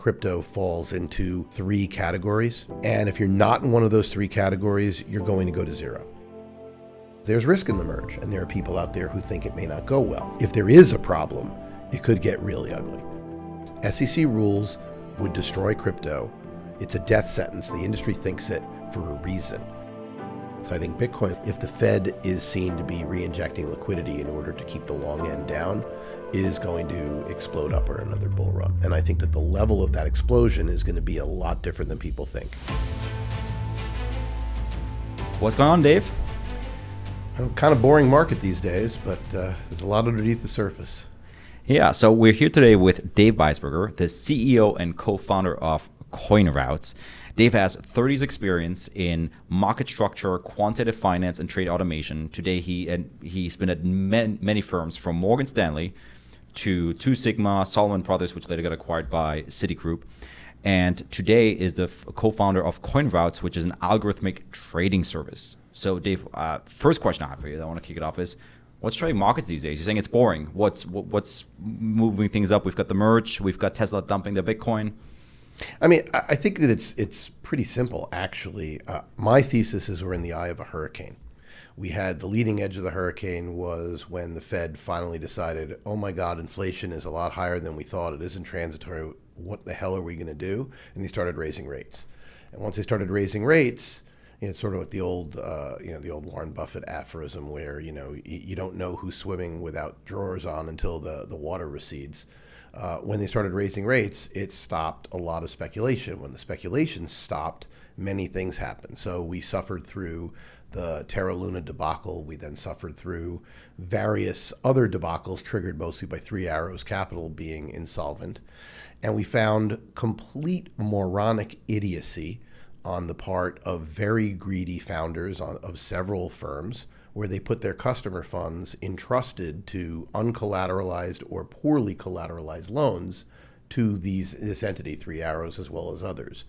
crypto falls into three categories. And if you're not in one of those three categories, you're going to go to zero. There's risk in the merge, and there are people out there who think it may not go well. If there is a problem, it could get really ugly. SEC rules would destroy crypto. It's a death sentence. The industry thinks it for a reason. So I think Bitcoin, if the Fed is seen to be re-injecting liquidity in order to keep the long end down, is going to explode up or another bull run. And I think that the level of that explosion is going to be a lot different than people think. What's going on, Dave? Well, kind of boring market these days, but there's a lot underneath the surface. Yeah, so we're here today with Dave Weisberger, the CEO and co-founder of CoinRoutes. Dave has 30 years experience in market structure, quantitative finance, and trade automation. Today, he's been at many firms from Morgan Stanley to Two Sigma, Solomon Brothers, which later got acquired by Citigroup. And today is the co-founder of CoinRoutes, which is an algorithmic trading service. So Dave, first question I have for you that I want to kick it off is, what's trading markets these days? You're saying it's boring. What's moving things up? We've got the merge. We've got Tesla dumping their Bitcoin. I mean, I think that it's pretty simple, actually. My thesis is we're in the eye of a hurricane. We had the leading edge of the hurricane was when the Fed finally decided, oh my God, inflation is a lot higher than we thought. It isn't transitory. What the hell are we going to do? And they started raising rates. And once they started raising rates, it's sort of like the old Warren Buffett aphorism where, you don't know who's swimming without drawers on until the water recedes. When they started raising rates, it stopped a lot of speculation. When the speculation stopped, many things happened. So we suffered through the Terra Luna debacle. We then suffered through various other debacles triggered mostly by Three Arrows Capital being insolvent. And we found complete moronic idiocy on the part of very greedy founders of several firms, where they put their customer funds entrusted to uncollateralized or poorly collateralized loans to this entity, Three Arrows, as well as others,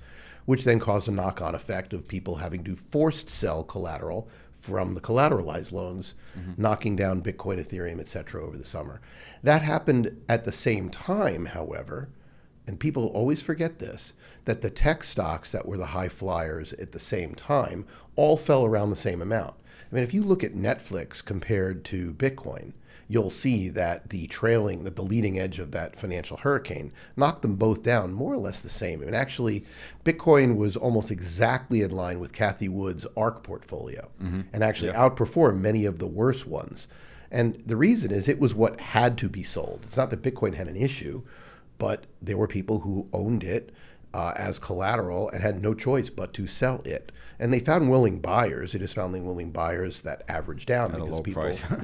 which then caused a knock-on effect of people having to forced sell collateral from the collateralized loans, knocking down Bitcoin, Ethereum, et cetera, over the summer. That happened at the same time, however, and people always forget this, that the tech stocks that were the high flyers at the same time all fell around the same amount. I mean, if you look at Netflix compared to Bitcoin, you'll see that the leading edge of that financial hurricane knocked them both down more or less the same. I mean, actually, Bitcoin was almost exactly in line with Cathie Wood's ARK portfolio and actually outperformed many of the worst ones. And the reason is it was what had to be sold. It's not that Bitcoin had an issue, but there were people who owned it as collateral and had no choice but to sell it. And they found willing buyers. They just found willing buyers that averaged down at because a low people, price. I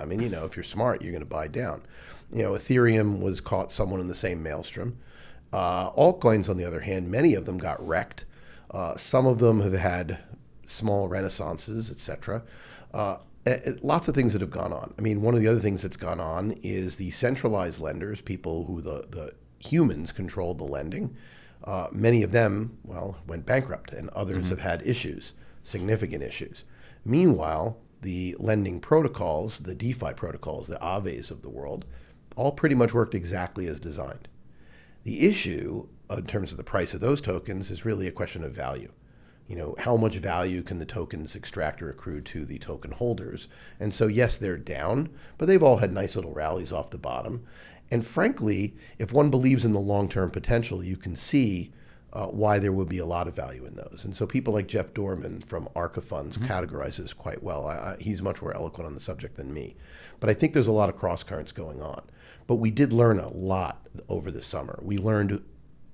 mean, if you're smart, you're going to buy down. Ethereum was caught somewhat in the same maelstrom. Altcoins, on the other hand, many of them got wrecked. Some of them have had small renaissances, etc. Lots of things that have gone on. I mean, one of the other things that's gone on is the centralized lenders, people who the humans controlled the lending. Many of them, went bankrupt, and others have had issues, significant issues. Meanwhile, the lending protocols, the DeFi protocols, the Aves of the world, all pretty much worked exactly as designed. The issue, in terms of the price of those tokens, is really a question of value. How much value can the tokens extract or accrue to the token holders? And so, yes, they're down, but they've all had nice little rallies off the bottom. And frankly, if one believes in the long-term potential, you can see why there would be a lot of value in those. And so people like Jeff Dorman from Arca Funds categorizes quite well. He's much more eloquent on the subject than me. But I think there's a lot of cross currents going on. But we did learn a lot over the summer. We learned,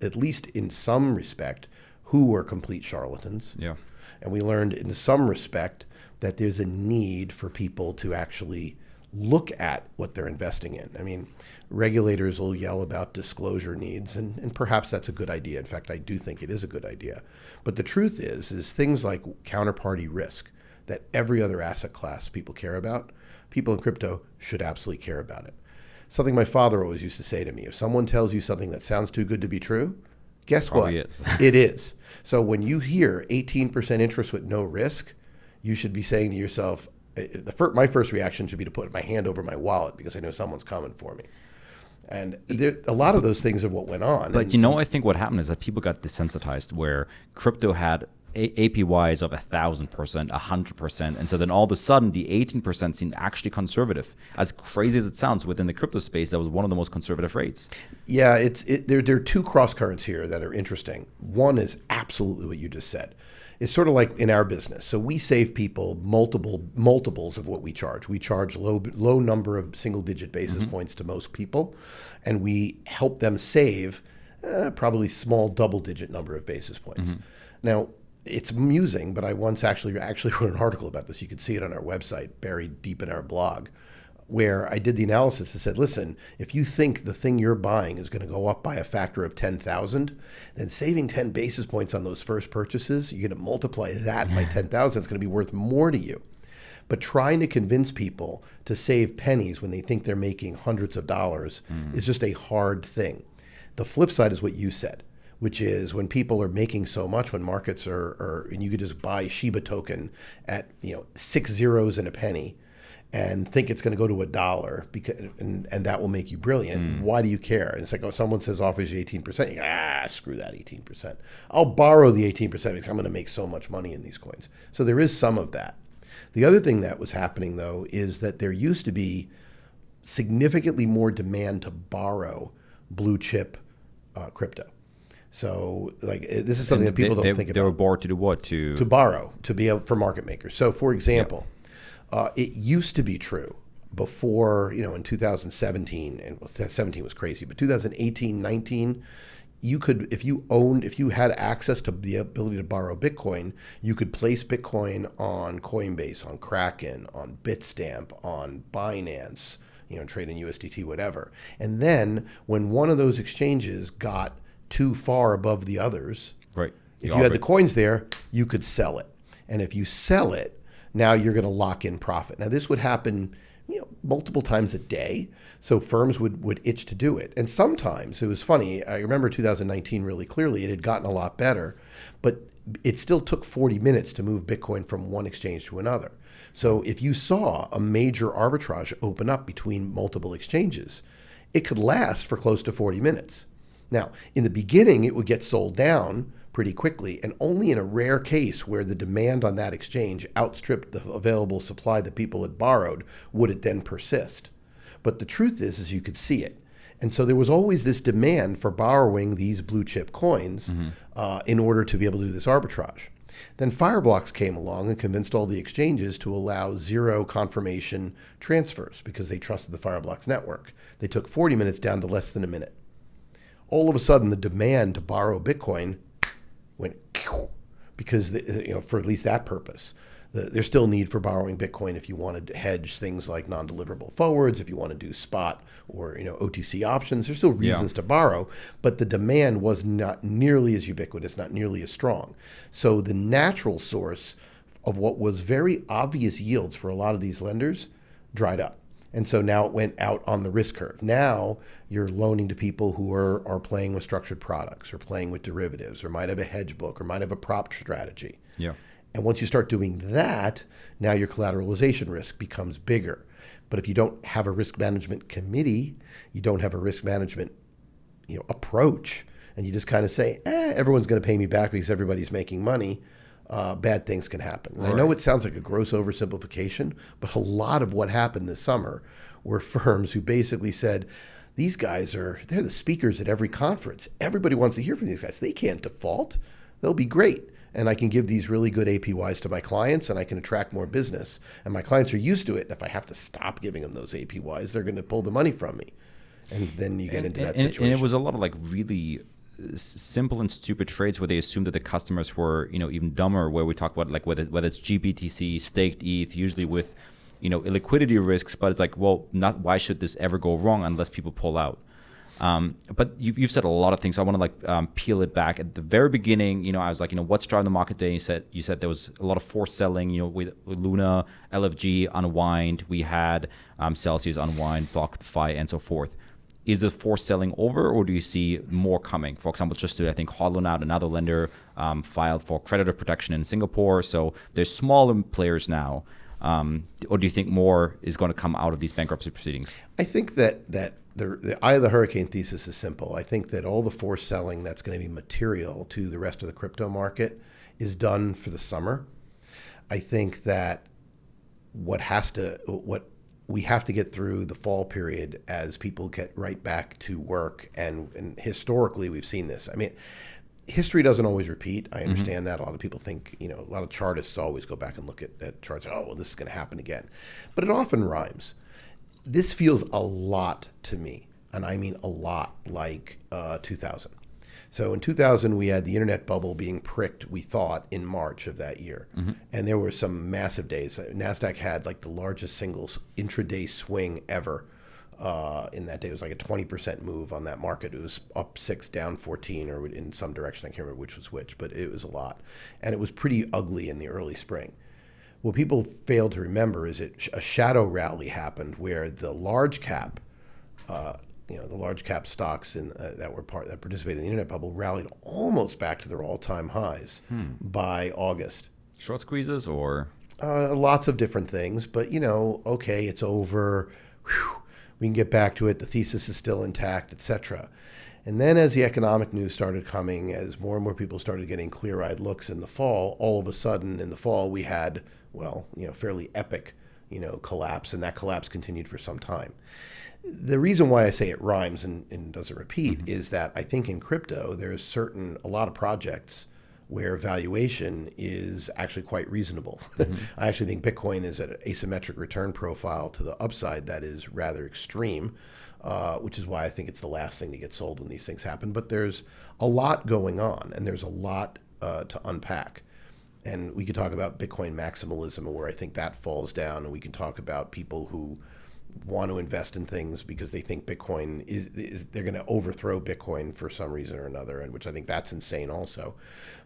at least in some respect, who were complete charlatans. Yeah. And we learned in some respect that there's a need for people to actually look at what they're investing in. I mean, regulators will yell about disclosure needs, and perhaps that's a good idea. In fact, I do think it is a good idea. But the truth is things like counterparty risk that every other asset class people care about, people in crypto should absolutely care about it. Something my father always used to say to me, if someone tells you something that sounds too good to be true, guess what? It is. So when you hear 18% interest with no risk, you should be saying to yourself, my first reaction should be to put my hand over my wallet because I know someone's coming for me. And a lot of those things are what went on. But I think what happened is that people got desensitized where crypto had APYs of 1,000%, 100%. And so then all of a sudden, the 18% seemed actually conservative. As crazy as it sounds, within the crypto space, that was one of the most conservative rates. Yeah, there are two cross currents here that are interesting. One is absolutely what you just said. It's sort of like in our business. So we save people multiples of what we charge. We charge low number of single-digit basis points to most people, and we help them save probably small double-digit number of basis points. Now, it's amusing, but I once actually wrote an article about this. You can see it on our website, buried deep in our blog, where I did the analysis and said, listen, if you think the thing you're buying is going to go up by a factor of 10,000, then saving 10 basis points on those first purchases, you're going to multiply that by 10,000. It's going to be worth more to you. But trying to convince people to save pennies when they think they're making hundreds of dollars is just a hard thing. The flip side is what you said, which is when people are making so much, when markets are and you could just buy Shiba token at 6 zeros and a penny and think it's going to go to $1 because and that will make you brilliant. Why do you care? And it's like, someone says offers you 18%. You go, screw that 18%. I'll borrow the 18% because I'm going to make so much money in these coins. So there is some of that. The other thing that was happening, though, is that there used to be significantly more demand to borrow blue chip crypto. So, this is something that people don't think about. They were borrowed to do what? To borrow, to be able for market makers. So, for example, it used to be true before, in 2017, and 17 was crazy, but 2018, 19, you could, if you had access to the ability to borrow Bitcoin, you could place Bitcoin on Coinbase, on Kraken, on Bitstamp, on Binance, trade in USDT, whatever. And then when one of those exchanges got too far above the others, right? If you had the coins there, you could sell it. And if you sell it, now you're going to lock in profit. Now this would happen multiple times a day. So firms would itch to do it. And sometimes, it was funny, I remember 2019 really clearly, it had gotten a lot better, but it still took 40 minutes to move Bitcoin from one exchange to another. So if you saw a major arbitrage open up between multiple exchanges, it could last for close to 40 minutes. Now, in the beginning, it would get sold down pretty quickly, and only in a rare case where the demand on that exchange outstripped the available supply that people had borrowed would it then persist. But the truth is you could see it. And so there was always this demand for borrowing these blue chip coins in order to be able to do this arbitrage. Then Fireblocks came along and convinced all the exchanges to allow zero confirmation transfers because they trusted the Fireblocks network. They took 40 minutes down to less than a minute. All of a sudden, the demand to borrow Bitcoin went because for at least that purpose. There's still need for borrowing Bitcoin if you want to hedge things like non-deliverable forwards, if you want to do spot or OTC options. There's still reasons to borrow, but the demand was not nearly as ubiquitous, not nearly as strong. So the natural source of what was very obvious yields for a lot of these lenders dried up. And so now it went out on the risk curve. Now you're loaning to people who are playing with structured products or playing with derivatives or might have a hedge book or might have a prop strategy. Yeah. And once you start doing that, now your collateralization risk becomes bigger. But if you don't have a risk management committee, you don't have a risk management approach, and you just kind of say, everyone's going to pay me back because everybody's making money, bad things can happen. Right. I know it sounds like a gross oversimplification, but a lot of what happened this summer were firms who basically said, these guys they're the speakers at every conference. Everybody wants to hear from these guys. They can't default. They'll be great. And I can give these really good APYs to my clients and I can attract more business. And my clients are used to it. And if I have to stop giving them those APYs, they're going to pull the money from me. And then you get into that situation. And it was a lot of really simple and stupid trades where they assumed that the customers were, even dumber, where we talk about whether it's GBTC, staked ETH, usually with, illiquidity risks, but it's like, well, why should this ever go wrong unless people pull out? But you've said a lot of things. So I want to peel it back. At the very beginning, I was like, what's driving the market today? You said there was a lot of forced selling, with Luna, LFG unwind. We had Celsius unwind, BlockFi, and so forth. Is the forced selling over, or do you see more coming? For example, just to, I think, Hollow out, another lender, filed for creditor protection in Singapore. So there's smaller players now. Or do you think more is going to come out of these bankruptcy proceedings? I think that the eye of the hurricane thesis is simple. I think that all the forced selling that's going to be material to the rest of the crypto market is done for the summer. I think that what we have to get through the fall period as people get right back to work, and historically we've seen this. I mean, history doesn't always repeat. I understand that. A lot of people think, a lot of chartists always go back and look at charts. Oh, well, this is going to happen again. But it often rhymes. This feels a lot to me, and I mean a lot, like 2000. So in 2000, we had the internet bubble being pricked, we thought, in March of that year. And there were some massive days. NASDAQ had like the largest single intraday swing ever in that day. It was like a 20% move on that market. It was up 6, down 14, or in some direction. I can't remember which was which, but it was a lot. And it was pretty ugly in the early spring. What people fail to remember is that a shadow rally happened where the large cap, the large cap stocks that participated in the internet bubble rallied almost back to their all-time highs by August. Short squeezes or? Lots of different things, but okay, it's over. Whew, we can get back to it. The thesis is still intact, etc. And then as the economic news started coming, as more and more people started getting clear-eyed looks in the fall, all of a sudden in the fall we had, fairly epic, collapse, and that collapse continued for some time. The reason why I say it rhymes and doesn't repeat is that I think in crypto there's a lot of projects where valuation is actually quite reasonable. I actually think Bitcoin is an asymmetric return profile to the upside that is rather extreme, which is why I think it's the last thing to get sold when these things happen. But there's a lot going on, and there's a lot to unpack. And we could talk about Bitcoin maximalism and where I think that falls down, and we can talk about people who want to invest in things because they think Bitcoin is they're going to overthrow Bitcoin for some reason or another, and which I think that's insane also.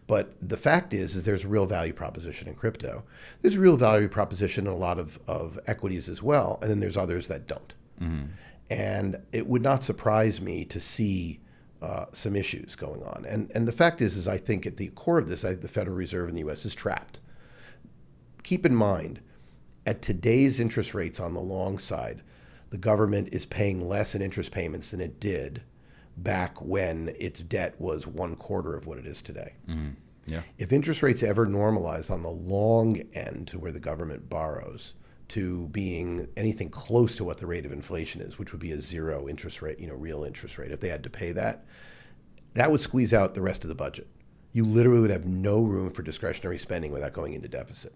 But the fact is there's a real value proposition in crypto. There's a real value proposition in a lot of equities as well, and then there's others that don't. And it would not surprise me to see some issues going on. And the fact is I think at the core of this, I think the Federal Reserve in the U.S. is trapped. Keep in mind, at today's interest rates on the long side, the government is paying less in interest payments than it did back when its debt was 1/4 of what it is today. Yeah. If interest rates ever normalize on the long end to where the government borrows to being anything close to what the rate of inflation is, which would be a zero interest rate, real interest rate, if they had to pay that, that would squeeze out the rest of the budget. You literally would have no room for discretionary spending without going into deficit.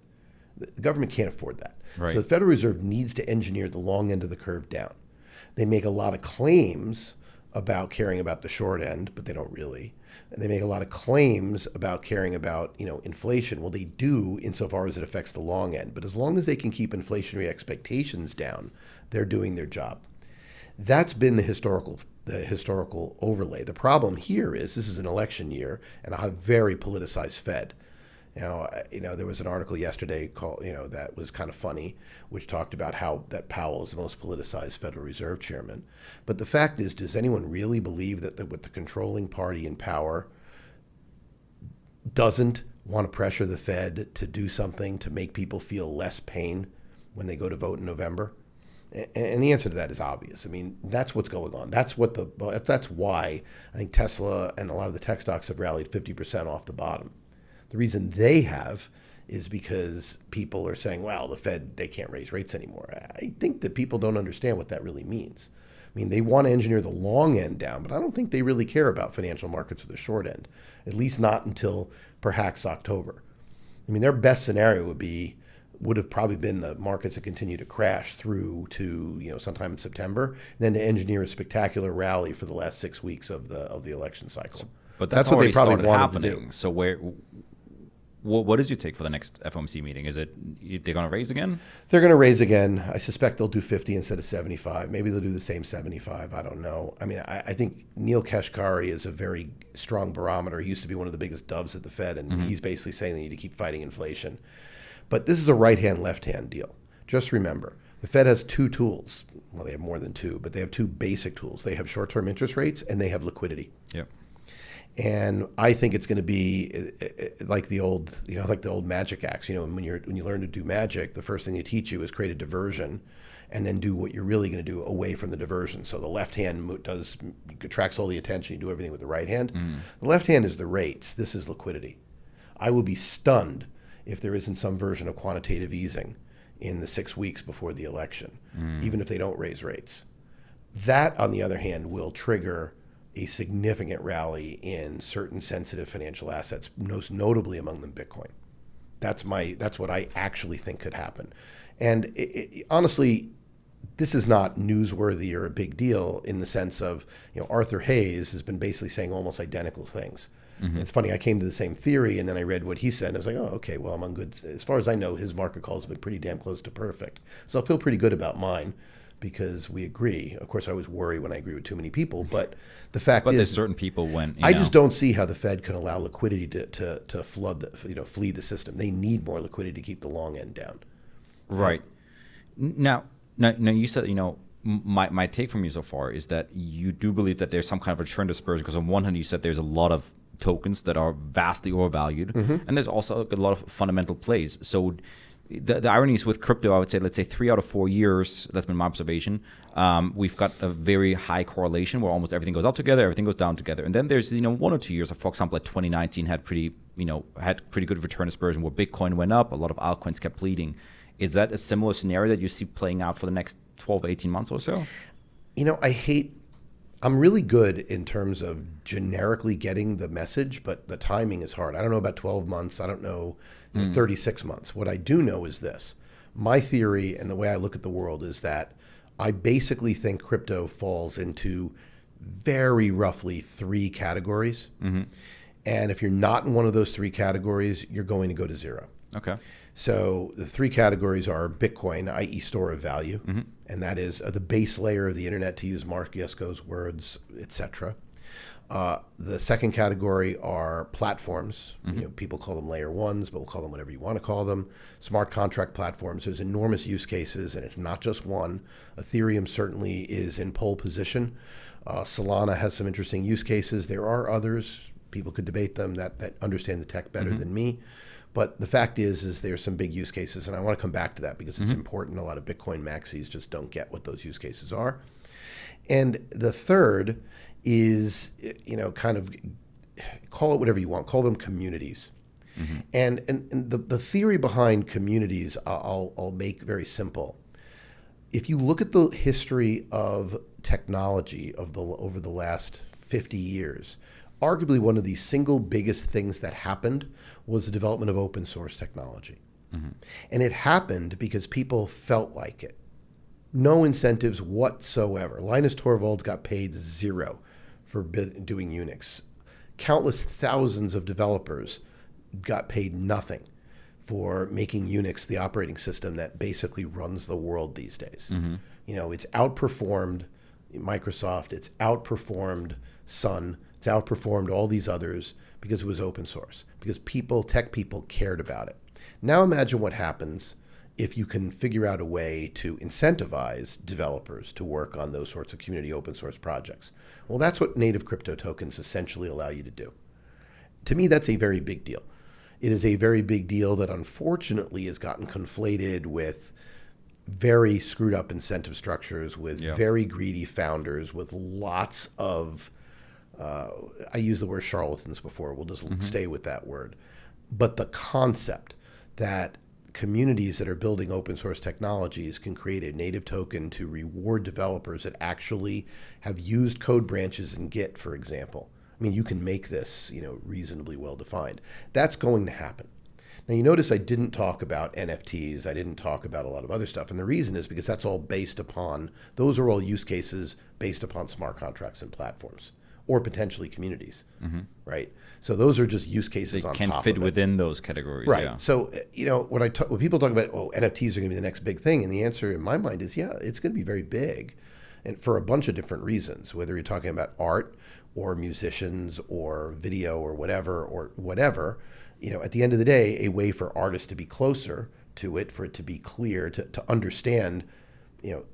The government can't afford that. Right. So the Federal Reserve needs to engineer the long end of the curve down. They make a lot of claims about caring about the short end, but they don't really. And they make a lot of claims about caring about, inflation. Well, they do insofar as it affects the long end. But as long as they can keep inflationary expectations down, they're doing their job. That's been the historical overlay. The problem here is this is an election year and a very politicized Fed. There was an article yesterday called, that was kind of funny, which talked about how that Powell is the most politicized Federal Reserve chairman. But the fact is, does anyone really believe that with the controlling party in power doesn't want to pressure the Fed to do something to make people feel less pain when they go to vote in November? And the answer to that is obvious. I mean, that's what's going on. That's why I think Tesla and a lot of the tech stocks have rallied 50% off the bottom. The reason they have is because people are saying, well, the Fed, they can't raise rates anymore. I think that people don't understand what that really means. I mean, they want to engineer the long end down, but I don't think they really care about financial markets or the short end, at least not until perhaps October. I mean, their best scenario would have probably been the markets that continue to crash through to sometime in September, and then to engineer a spectacular rally for the last 6 weeks of the election cycle. But that's what they probably started wanted happening. to do. So what is your take for the next FOMC meeting? Is it they're going to raise again? They're going to raise again. I suspect they'll do 50 instead of 75. Maybe they'll do the same 75. I don't know. I mean, I think Neil Kashkari is a very strong barometer. He used to be one of the biggest doves at the Fed, and he's basically saying they need to keep fighting inflation. But this is a right-hand, left-hand deal. Just remember, the Fed has two tools. Well, they have more than two, but they have two basic tools. They have short-term interest rates, and they have liquidity. Yep. And I think it's going to be like the old, like the old magic acts. When you learn to do magic, the first thing they teach you is create a diversion, and then do what you're really going to do away from the diversion. So the left hand attracts all the attention. You do everything with the right hand. The left hand is the rates. This is liquidity. I will be stunned if there isn't some version of quantitative easing in the 6 weeks before the election, even if they don't raise rates. That, on the other hand, will trigger a significant rally in certain sensitive financial assets, most notably among them Bitcoin. That's what I actually think could happen. And honestly, this is not newsworthy or a big deal in the sense of, Arthur Hayes has been basically saying almost identical things. It's funny, I came to the same theory and then I read what he said and I was like, oh, okay, well, I'm on good. As far as I know, his market calls have been pretty damn close to perfect. So I feel pretty good about mine, because we agree. Of course, I always worry when I agree with too many people, but the fact is, there's certain people when I just don't see how the Fed can allow liquidity to flood flee the system. They need more liquidity to keep the long end down. Right. Now you said, my take from you so far is that you do believe that there's some kind of a return dispersion, because on one hand you said there's a lot of tokens that are vastly overvalued, and there's also a lot of fundamental plays. So the irony is with crypto, I would say, let's say 3 out of 4 years, that's been my observation, we've got a very high correlation where almost everything goes up together, everything goes down together. And then there's 1 or 2 years, for example, like 2019 had pretty good return dispersion where Bitcoin went up, a lot of altcoins kept bleeding. Is that a similar scenario that you see playing out for the next 12, 18 months or so? I'm really good in terms of generically getting the message, but the timing is hard. I don't know about 12 months. I don't know 36 months. What I do know is this. My theory and the way I look at the world is that I basically think crypto falls into very roughly 3 categories. And if you're not in one of those 3 categories, you're going to go to zero. Okay. So the 3 categories are Bitcoin, i.e. store of value, and that is the base layer of the internet, to use Mark Yesko's words, etc. The second category are platforms. People call them layer ones, but we'll call them whatever you want to call them. Smart contract platforms. There's enormous use cases, and it's not just one. Ethereum certainly is in pole position. Solana has some interesting use cases. There are others. People could debate them that understand the tech better than me. But the fact is there's some big use cases, and I want to come back to that because it's important. A lot of Bitcoin maxis just don't get what those use cases are. And the third is, kind of call it whatever you want. Call them communities. And the theory behind communities, I'll make very simple. If you look at the history of technology over the last 50 years, arguably one of the single biggest things that happened was the development of open source technology. And it happened because people felt like it. No incentives whatsoever. Linus Torvalds got paid 0 for doing Unix. Countless thousands of developers got paid nothing for making Unix the operating system that basically runs the world these days. It's outperformed Microsoft, it's outperformed Sun, it's outperformed all these others because it was open source, because tech people cared about it. Now imagine what happens if you can figure out a way to incentivize developers to work on those sorts of community open source projects. Well, that's what native crypto tokens essentially allow you to do. To me, that's a very big deal. It is a very big deal that unfortunately has gotten conflated with very screwed up incentive structures, with very greedy founders, with lots of I used the word charlatans before. We'll just stay with that word. But the concept that communities that are building open source technologies can create a native token to reward developers that actually have used code branches in Git, for example. I mean, you can make this, reasonably well defined. That's going to happen. Now, you notice I didn't talk about NFTs. I didn't talk about a lot of other stuff. And the reason is because that's all based upon, those are all use cases based upon smart contracts and platforms, or potentially communities, right? So those are just use cases on top of it. Can fit within those categories, right? Yeah. So when people talk about NFTs are going to be the next big thing, and the answer in my mind is it's going to be very big, and for a bunch of different reasons. Whether you're talking about art or musicians or video or whatever, at the end of the day, a way for artists to be closer to it, for it to be clear, to understand. You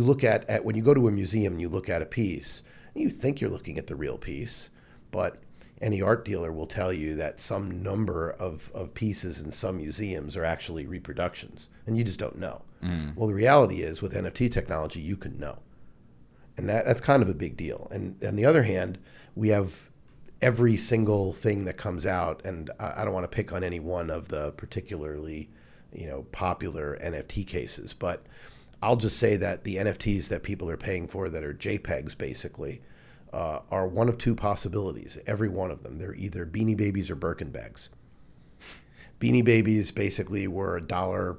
look at when you go to a museum and you look at a piece. You think you're looking at the real piece, but any art dealer will tell you that some number of pieces in some museums are actually reproductions, and you just don't know. Well, the reality is with NFT technology, you can know. And that's kind of a big deal. And on the other hand, we have every single thing that comes out, and I don't want to pick on any one of the particularly, popular NFT cases, but I'll just say that the NFTs that people are paying for that are JPEGs basically are one of two possibilities. Every one of them, they're either Beanie Babies or Birkin bags. Beanie Babies basically were $1,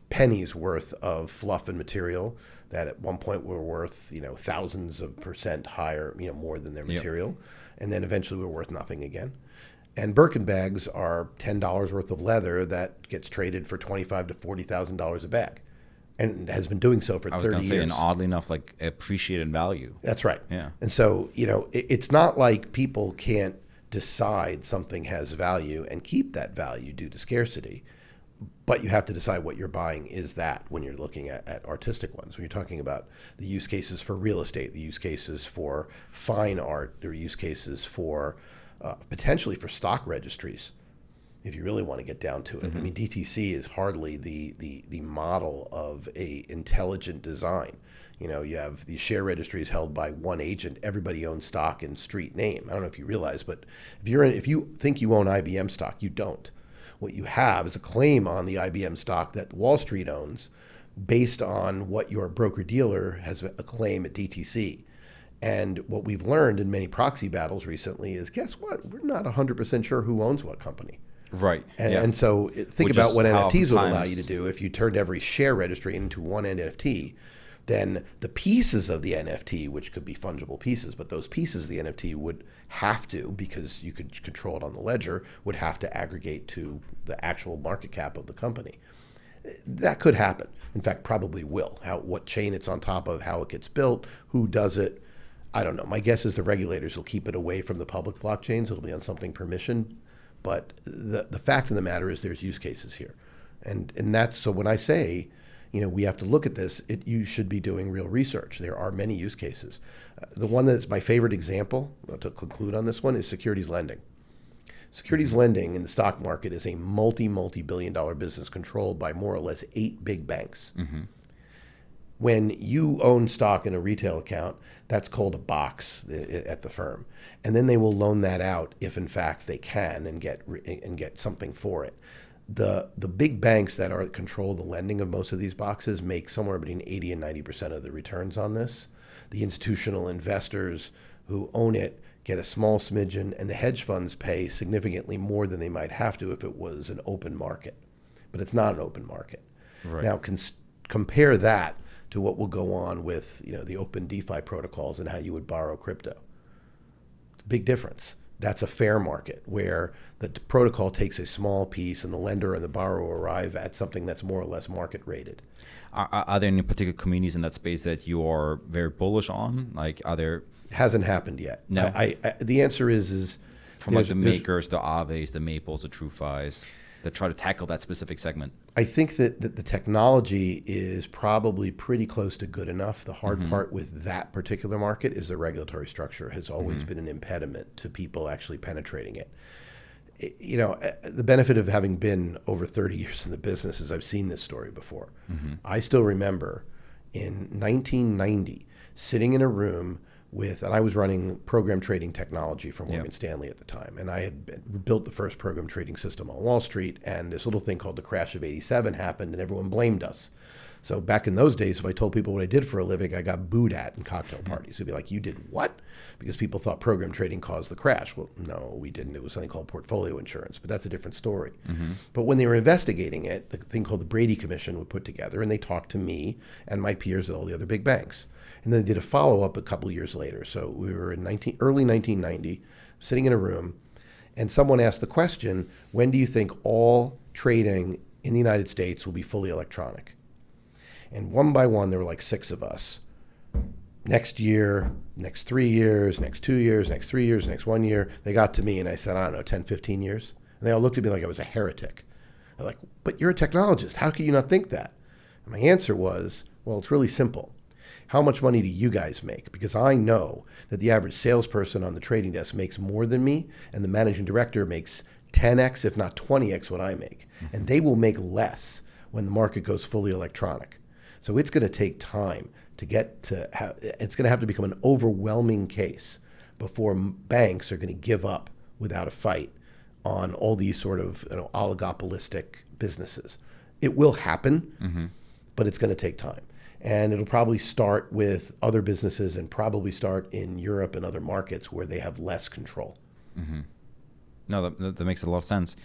pennies worth of fluff and material that at one point were worth, thousands of percent higher, more than their material. And then eventually were worth nothing again. And Birkin bags are $10 worth of leather that gets traded for $25,000 to $40,000 a bag, and has been doing so for 30 years. I was going to say, and oddly enough, like appreciated value. That's right. Yeah. And so, it's not like people can't decide something has value and keep that value due to scarcity, but you have to decide what you're buying is that when you're looking at artistic ones. When you're talking about the use cases for real estate, the use cases for fine art, there are use cases for potentially for stock registries, if you really want to get down to it. I mean, DTC is hardly the model of a intelligent design. You have these share registries held by one agent. Everybody owns stock in street name. I don't know if you realize, but if you think you own IBM stock, you don't. What you have is a claim on the IBM stock that Wall Street owns based on what your broker-dealer has a claim at DTC. And what we've learned in many proxy battles recently is, guess what? We're not 100% sure who owns what company. Right. And so think about what NFTs would allow you to do. If you turned every share registry into one NFT, then the pieces of the NFT, which could be fungible pieces, but those pieces of the NFT would have to, because you could control it on the ledger, would have to aggregate to the actual market cap of the company. That could happen. In fact, probably will. What chain it's on top of, how it gets built, who does it, I don't know. My guess is the regulators will keep it away from the public blockchains. It'll be on something permissioned. But the fact of the matter is there's use cases here. And that's, so when I say, we have to look at this, you should be doing real research. There are many use cases. The one that's my favorite example, to conclude on this one, is securities lending. Securities lending in the stock market is a multi-billion-dollar business controlled by more or less 8 big banks. When you own stock in a retail account, that's called a box at the firm. And then they will loan that out if in fact they can and get something for it. The big banks that control the lending of most of these boxes make somewhere between 80 and 90% of the returns on this. The institutional investors who own it get a small smidgen, and the hedge funds pay significantly more than they might have to if it was an open market. But it's not an open market. Right. Now compare that to what will go on with the open DeFi protocols and how you would borrow crypto. Big difference. That's a fair market where the protocol takes a small piece and the lender and the borrower arrive at something that's more or less market rated. Are there any particular communities in that space that you are very bullish on? Like, are there? Hasn't happened yet. No. The answer is from like the makers, the Aves, the Maples, the TrueFis, that try to tackle that specific segment. I think that the technology is probably pretty close to good enough. The hard part with that particular market is the regulatory structure has always been an impediment to people actually penetrating it. The benefit of having been over 30 years in the business is I've seen this story before. I still remember in 1990 sitting in a room and I was running program trading technology for Morgan Stanley at the time. And I had built the first program trading system on Wall Street, and this little thing called the crash of '87 happened, and everyone blamed us. So back in those days, if I told people what I did for a living, I got booed at in cocktail parties. They'd be like, you did what? Because people thought program trading caused the crash. Well, no, we didn't. It was something called portfolio insurance, but that's a different story. But when they were investigating it, the thing called the Brady Commission was put together, and they talked to me and my peers at all the other big banks. And then they did a follow-up a couple years later. So we were in early 1990, sitting in a room, and someone asked the question, when do you think all trading in the United States will be fully electronic? And one by one, there were like 6 of us. Next year, next 3 years, next 2 years, next 3 years, next 1 year. They got to me and I said, I don't know, 10, 15 years. And they all looked at me like I was a heretic. They're like, but you're a technologist. How can you not think that? And my answer was, well, it's really simple. how much money do you guys make? Because I know that the average salesperson on the trading desk makes more than me, and the managing director makes 10x, if not 20x what I make. And they will make less when the market goes fully electronic. So it's going to take time to get to it's going to have to become an overwhelming case before banks are going to give up without a fight on all these sort of oligopolistic businesses. It will happen, but it's going to take time. And it'll probably start with other businesses and probably start in Europe and other markets where they have less control. No, that makes a lot of sense.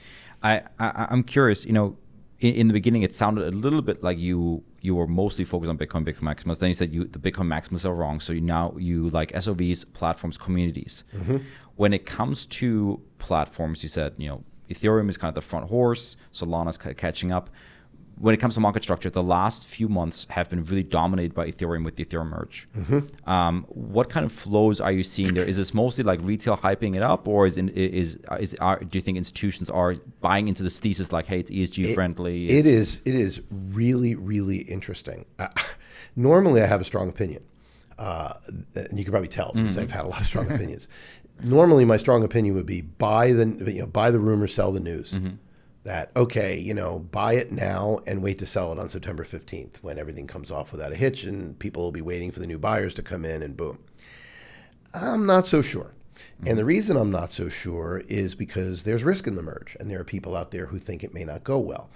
I'm curious, in the beginning, it sounded a little bit like you were mostly focused on Bitcoin maximalists. Then you said the Bitcoin maximalists are wrong. So you like SOVs, platforms, communities. When it comes to platforms, you said, Ethereum is kind of the front horse. Solana's catching up. When it comes to market structure, the last few months have been really dominated by Ethereum with the Ethereum Merge. What kind of flows are you seeing there? Is this mostly like retail hyping it up, or do you think institutions are buying into this thesis like, hey, it's ESG friendly? It is really, really interesting. Normally, I have a strong opinion, and you can probably tell because I've had a lot of strong opinions. Normally, my strong opinion would be buy the rumor, sell the news. That, okay, buy it now and wait to sell it on September 15th when everything comes off without a hitch and people will be waiting for the new buyers to come in and boom. I'm not so sure. And the reason I'm not so sure is because there's risk in the merge and there are people out there who think it may not go well.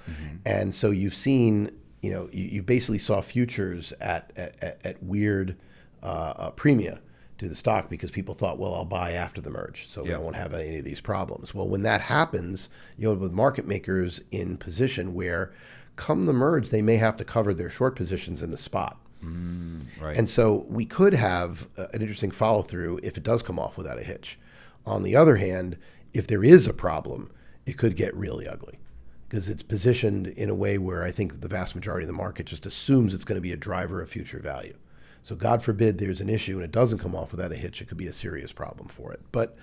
And so you've seen, you basically saw futures at weird premia to the stock because people thought, well, I'll buy after the merge, so we won't have any of these problems. Well, when that happens, with market makers in position where come the merge, they may have to cover their short positions in the spot. Right. And so we could have an interesting follow through if it does come off without a hitch. On the other hand, if there is a problem, it could get really ugly because it's positioned in a way where I think the vast majority of the market just assumes it's going to be a driver of future value. So God forbid there's an issue and it doesn't come off without a hitch, it could be a serious problem for it. But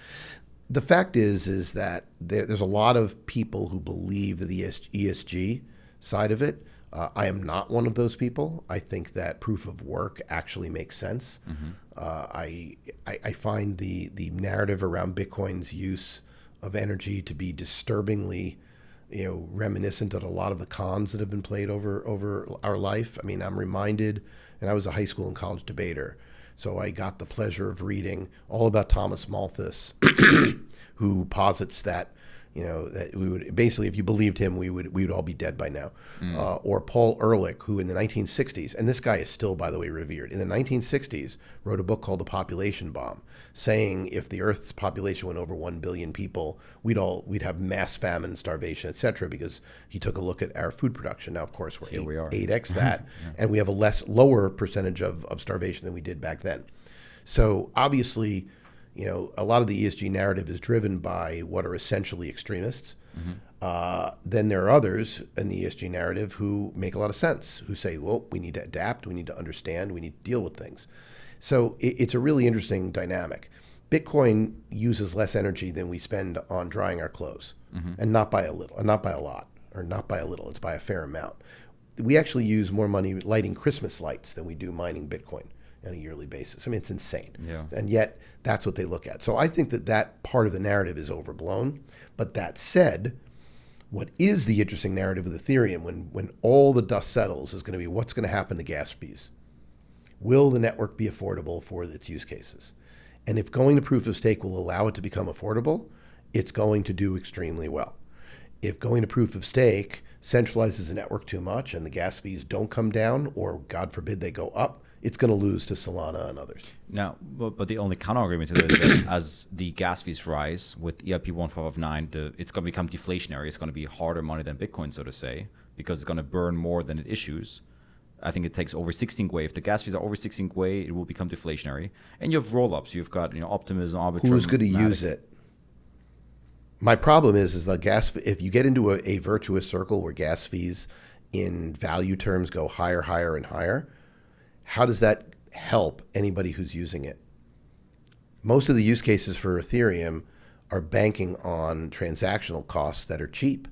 the fact is that there's a lot of people who believe that the ESG side of it. I am not one of those people. I think that proof of work actually makes sense. I find the narrative around Bitcoin's use of energy to be disturbingly reminiscent of a lot of the cons that have been played over our life. I mean, I'm reminded, and I was a high school and college debater, so I got the pleasure of reading all about Thomas Malthus, who posits that that we would basically, if you believed him, we would all be dead by now. Or Paul Ehrlich, who in the 1960s, and this guy is still, by the way, revered, in the 1960s wrote a book called The Population Bomb, saying if the Earth's population went over 1 billion people, we'd have mass famine, starvation, etc. Because he took a look at our food production. Now, of course, we're 8x that, and we have a lower percentage of starvation than we did back then. So obviously, a lot of the ESG narrative is driven by what are essentially extremists. Then there are others in the ESG narrative who make a lot of sense, who say, well, we need to adapt, we need to understand, we need to deal with things. So it's a really interesting dynamic. Bitcoin uses less energy than we spend on drying our clothes, and not by a little, and not by a lot, or not by a little, it's by a fair amount. We actually use more money lighting Christmas lights than we do mining Bitcoin on a yearly basis. I mean, it's insane. And yet that's what they look at. So I think that part of the narrative is overblown. But that said, what is the interesting narrative with Ethereum when all the dust settles is going to be what's going to happen to gas fees. Will the network be affordable for its use cases? And if going to proof of stake will allow it to become affordable, it's going to do extremely well. If going to proof of stake centralizes the network too much and the gas fees don't come down, or God forbid they go up, it's going to lose to Solana and others. Now, but the only counter argument to this is that as the gas fees rise with EP13, it's going to become deflationary. It's going to be harder money than Bitcoin, so to say, because it's going to burn more than it issues. I think it takes over 16 Gwei. If the gas fees are over 16 Gwei, it will become deflationary. And you have roll-ups. You've got optimism, arbitrum. Who's going to use it? My problem is the gas. If you get into a virtuous circle where gas fees in value terms go higher, higher, and higher, how does that help anybody who's using it? Most of the use cases for Ethereum are banking on transactional costs that are cheap.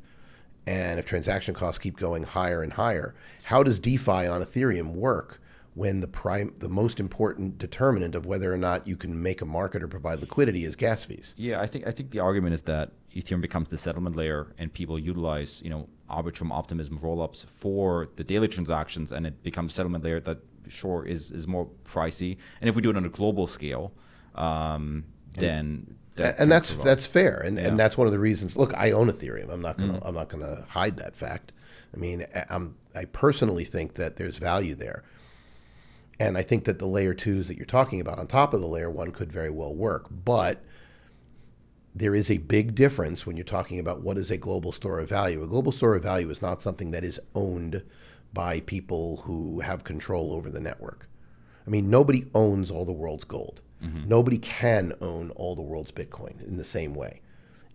And if transaction costs keep going higher and higher, how does DeFi on Ethereum work when the most important determinant of whether or not you can make a market or provide liquidity is gas fees. Yeah, I think the argument is that Ethereum becomes the settlement layer, and people utilize Arbitrum, Optimism rollups for the daily transactions, and it becomes settlement layer that sure is more pricey. And if we do it on a global scale, then that's fair, and that's one of the reasons. Look, I own Ethereum. I'm not gonna hide that fact. I mean, I personally think that there's value there. And I think that the layer 2s that you're talking about on top of the layer 1 could very well work. But there is a big difference when you're talking about what is a global store of value. A global store of value is not something that is owned by people who have control over the network. I mean, nobody owns all the world's gold. Mm-hmm. Nobody can own all the world's Bitcoin in the same way.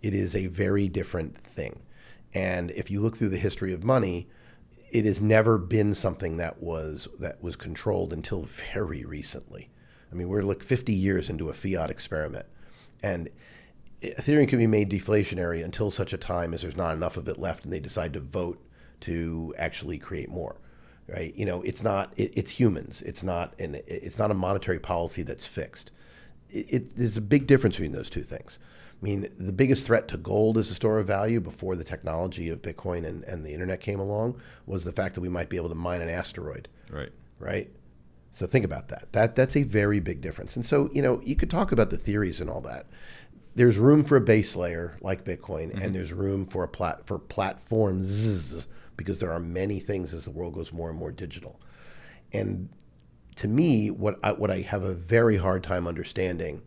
It is a very different thing. And if you look through the history of money, it has never been something that was controlled until very recently. I mean, we're like 50 years into a fiat experiment. And Ethereum can be made deflationary until such a time as there's not enough of it left and they decide to vote to actually create more, right? It's humans. It's not a monetary policy that's fixed. There's a big difference between those two things. I mean, the biggest threat to gold as a store of value before the technology of Bitcoin and the internet came along was the fact that we might be able to mine an asteroid. Right? So think about that. That's a very big difference. And so, you could talk about the theories and all that. There's room for a base layer like Bitcoin, mm-hmm. and there's room for platforms because there are many things as the world goes more and more digital. And to me, what I have a very hard time understanding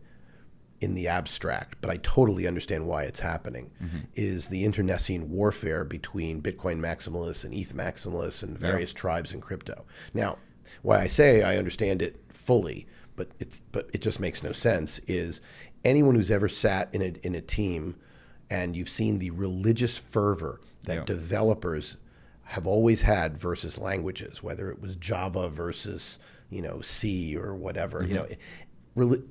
in the abstract, but I totally understand why it's happening, mm-hmm. is the internecine warfare between Bitcoin maximalists and ETH maximalists and various tribes in crypto. Now, why I say I understand it fully, but it just makes no sense, is anyone who's ever sat in a team and you've seen the religious fervor that developers have always had versus languages, whether it was Java versus C or whatever, mm-hmm.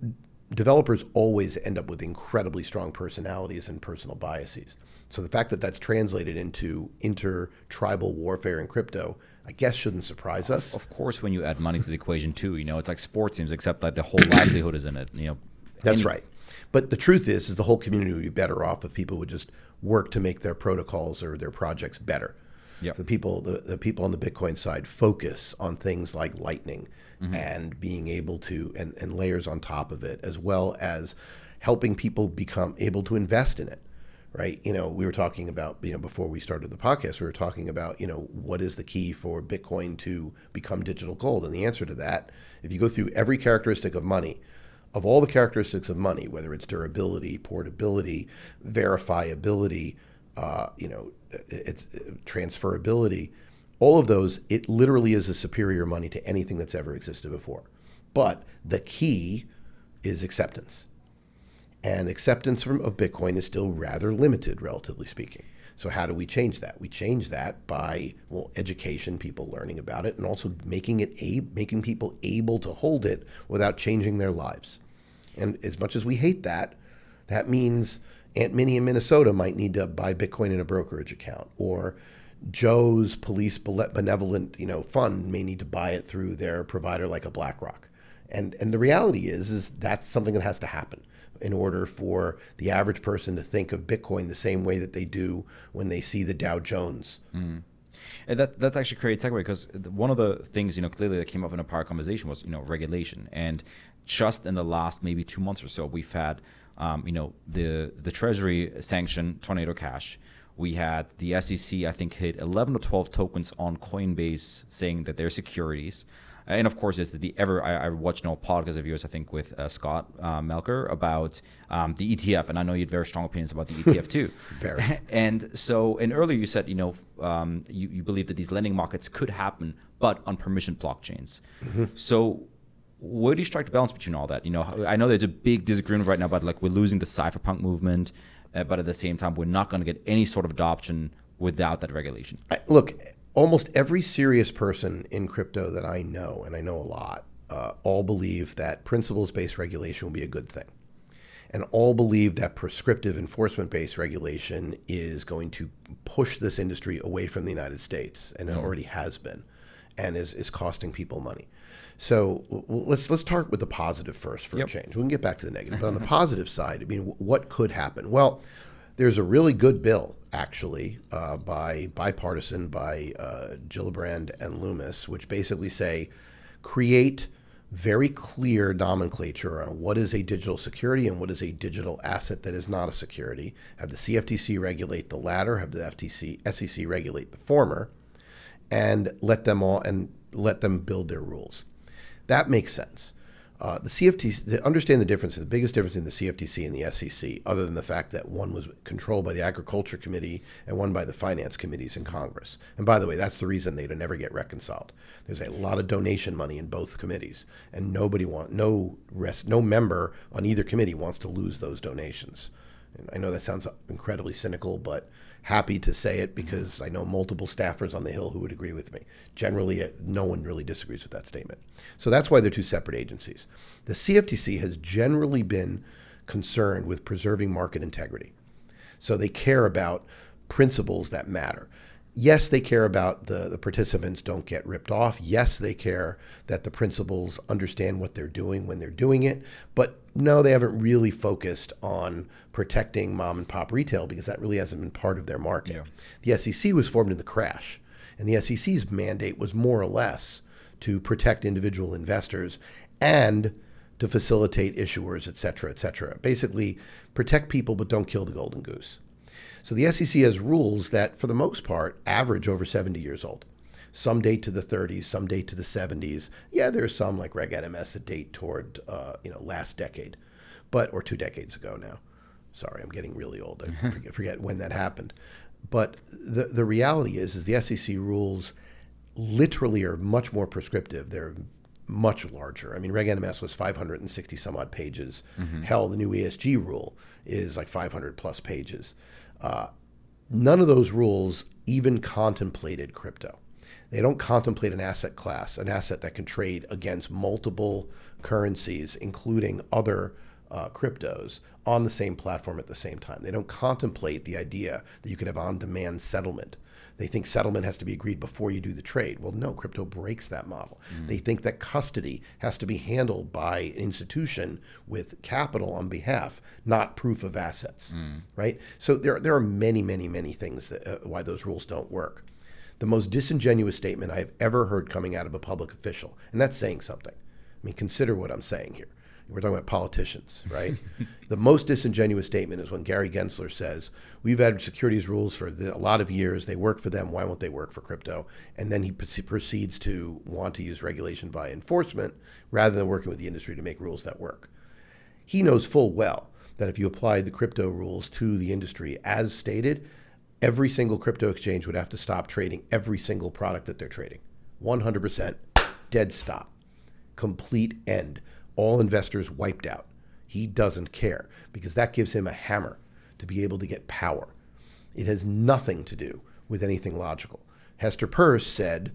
Developers always end up with incredibly strong personalities and personal biases. So the fact that that's translated into inter-tribal warfare in crypto, I guess shouldn't surprise us. Of course, when you add money to the equation too, it's like sports teams, except that the whole livelihood is in it. That's right. But the truth is the whole community would be better off if people would just work to make their protocols or their projects better. Yep. So the people on the Bitcoin side focus on things like Lightning, mm-hmm. and being able to, and layers on top of it, as well as helping people become able to invest in it, right? We were talking about, before we started the podcast, we were talking about, what is the key for Bitcoin to become digital gold? And the answer to that, if you go through every characteristic of money, of all the characteristics of money, whether it's durability, portability, verifiability, it's transferability, all of those, it literally is a superior money to anything that's ever existed before. But the key is acceptance. And acceptance of Bitcoin is still rather limited, relatively speaking. So how do we change that? We change that by education, people learning about it, and also making people able to hold it without changing their lives. And as much as we hate that, that means Aunt Minnie in Minnesota might need to buy Bitcoin in a brokerage account, or Joe's police benevolent fund may need to buy it through their provider like a BlackRock. And the reality is that's something that has to happen in order for the average person to think of Bitcoin the same way that they do when they see the Dow Jones. Mm. And that's actually a great segue, because one of the things clearly that came up in a prior conversation was regulation. And just in the last maybe 2 months or so, we've had the Treasury sanction Tornado Cash. We had the SEC, I think, hit 11 or 12 tokens on Coinbase saying that they're securities. And of course, it's I watched a podcast of yours, I think, with Scott Melker about the ETF, and I know you had very strong opinions about the ETF too. Very. And earlier you said, you believe that these lending markets could happen, but on permissioned blockchains. Mm-hmm. So where do you strike the balance between all that? I know there's a big disagreement right now about we're losing the cypherpunk movement, but at the same time, we're not going to get any sort of adoption without that regulation. Look, almost every serious person in crypto that I know, and I know a lot, all believe that principles-based regulation will be a good thing. And all believe that prescriptive enforcement-based regulation is going to push this industry away from the United States, and it already has been, and is costing people money. So let's start with the positive first for a change. We can get back to the negative. But on the positive side, I mean, what could happen? Well, there's a really good bill, actually, bipartisan by Gillibrand and Loomis, which basically say create very clear nomenclature on what is a digital security and what is a digital asset that is not a security. Have the CFTC regulate the latter, have the SEC regulate the former, and let them build their rules. That makes sense. The CFTC, to understand the difference, the biggest difference in the CFTC and the SEC, other than the fact that one was controlled by the Agriculture Committee and one by the Finance Committees in Congress. And by the way, that's the reason they'd never get reconciled. There's a lot of donation money in both committees, and no member on either committee wants to lose those donations. And I know that sounds incredibly cynical, but happy to say it because I know multiple staffers on the Hill who would agree with me. Generally, no one really disagrees with that statement. So that's why they're two separate agencies. The CFTC has generally been concerned with preserving market integrity. So they care about principles that matter. Yes, they care about the participants don't get ripped off. Yes, they care that the principals understand what they're doing when they're doing it. But no, they haven't really focused on protecting mom and pop retail because that really hasn't been part of their market. Yeah. The SEC was formed in the crash, and the SEC's mandate was more or less to protect individual investors and to facilitate issuers, et cetera, et cetera. Basically, protect people but don't kill the golden goose. So the SEC has rules that, for the most part, average over 70 years old. Some date to the 30s, some date to the 70s. Yeah, there's some like Reg NMS that date toward last decade, or 2 decades ago now. Sorry, I'm getting really old. I forget when that happened. But the reality is the SEC rules literally are much more prescriptive. They're much larger. I mean, Reg NMS was 560 some odd pages. Mm-hmm. Hell, the new ESG rule is like 500 plus pages. None of those rules even contemplated crypto. They don't contemplate an asset class, an asset that can trade against multiple currencies, including other cryptos, on the same platform at the same time. They don't contemplate the idea that you could have on-demand settlement. They think settlement has to be agreed before you do the trade. Well, no, crypto breaks that model. Mm. They think that custody has to be handled by an institution with capital on behalf, not proof of assets, right? So there are many, many, many things that, why those rules don't work. The most disingenuous statement I've ever heard coming out of a public official, and that's saying something. I mean, consider what I'm saying here. We're talking about politicians, right? The most disingenuous statement is when Gary Gensler says, we've had securities rules for a lot of years. They work for them. Why won't they work for crypto? And then he proceeds to want to use regulation by enforcement rather than working with the industry to make rules that work. He knows full well that if you applied the crypto rules to the industry as stated, every single crypto exchange would have to stop trading every single product that they're trading. 100% dead stop. Complete end. All investors wiped out. He doesn't care because that gives him a hammer to be able to get power. It has nothing to do with anything logical. Hester Peirce said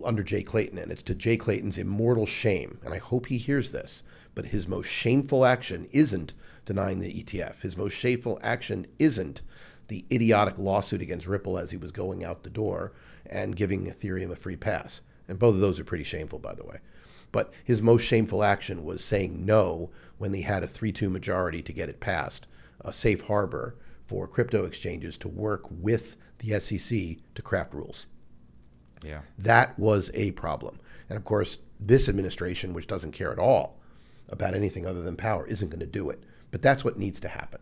under Jay Clayton, and it's to Jay Clayton's immortal shame, and I hope he hears this, but his most shameful action isn't denying the ETF. His most shameful action isn't the idiotic lawsuit against Ripple as he was going out the door and giving Ethereum a free pass. And both of those are pretty shameful, by the way. But his most shameful action was saying no when they had a 3-2 majority to get it passed, a safe harbor for crypto exchanges to work with the SEC to craft rules. Yeah, that was a problem. And of course, this administration, which doesn't care at all about anything other than power, isn't going to do it. But that's what needs to happen.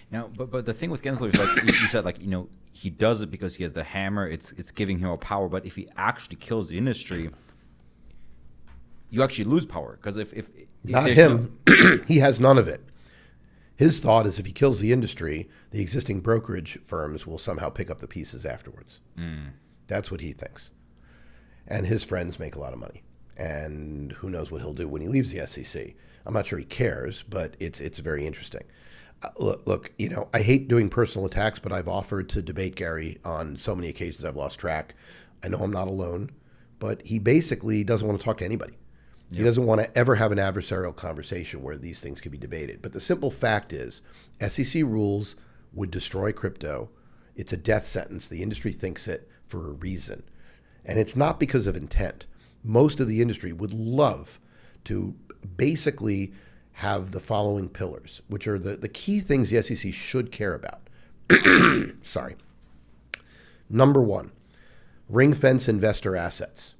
Now, but the thing with Gensler is, like you said, like, he does it because he has the hammer. It's giving him a power. But if he actually kills the industry, you actually lose power, because if not him, he has none of it. His thought is if he kills the industry, the existing brokerage firms will somehow pick up the pieces afterwards. That's what he thinks. And his friends make a lot of money. And who knows what he'll do when he leaves the SEC. I'm not sure he cares, but it's very interesting. Look, I hate doing personal attacks, but I've offered to debate Gary on so many occasions I've lost track. I know I'm not alone, but he basically doesn't want to talk to anybody. Yep. He doesn't want to ever have an adversarial conversation where these things can be debated. But the simple fact is, SEC rules would destroy crypto. It's a death sentence. The industry thinks it for a reason. And it's not because of intent. most of the industry would love to basically have the following pillars, which are the key things the SEC should care about. Sorry. Number one, ring fence investor assets.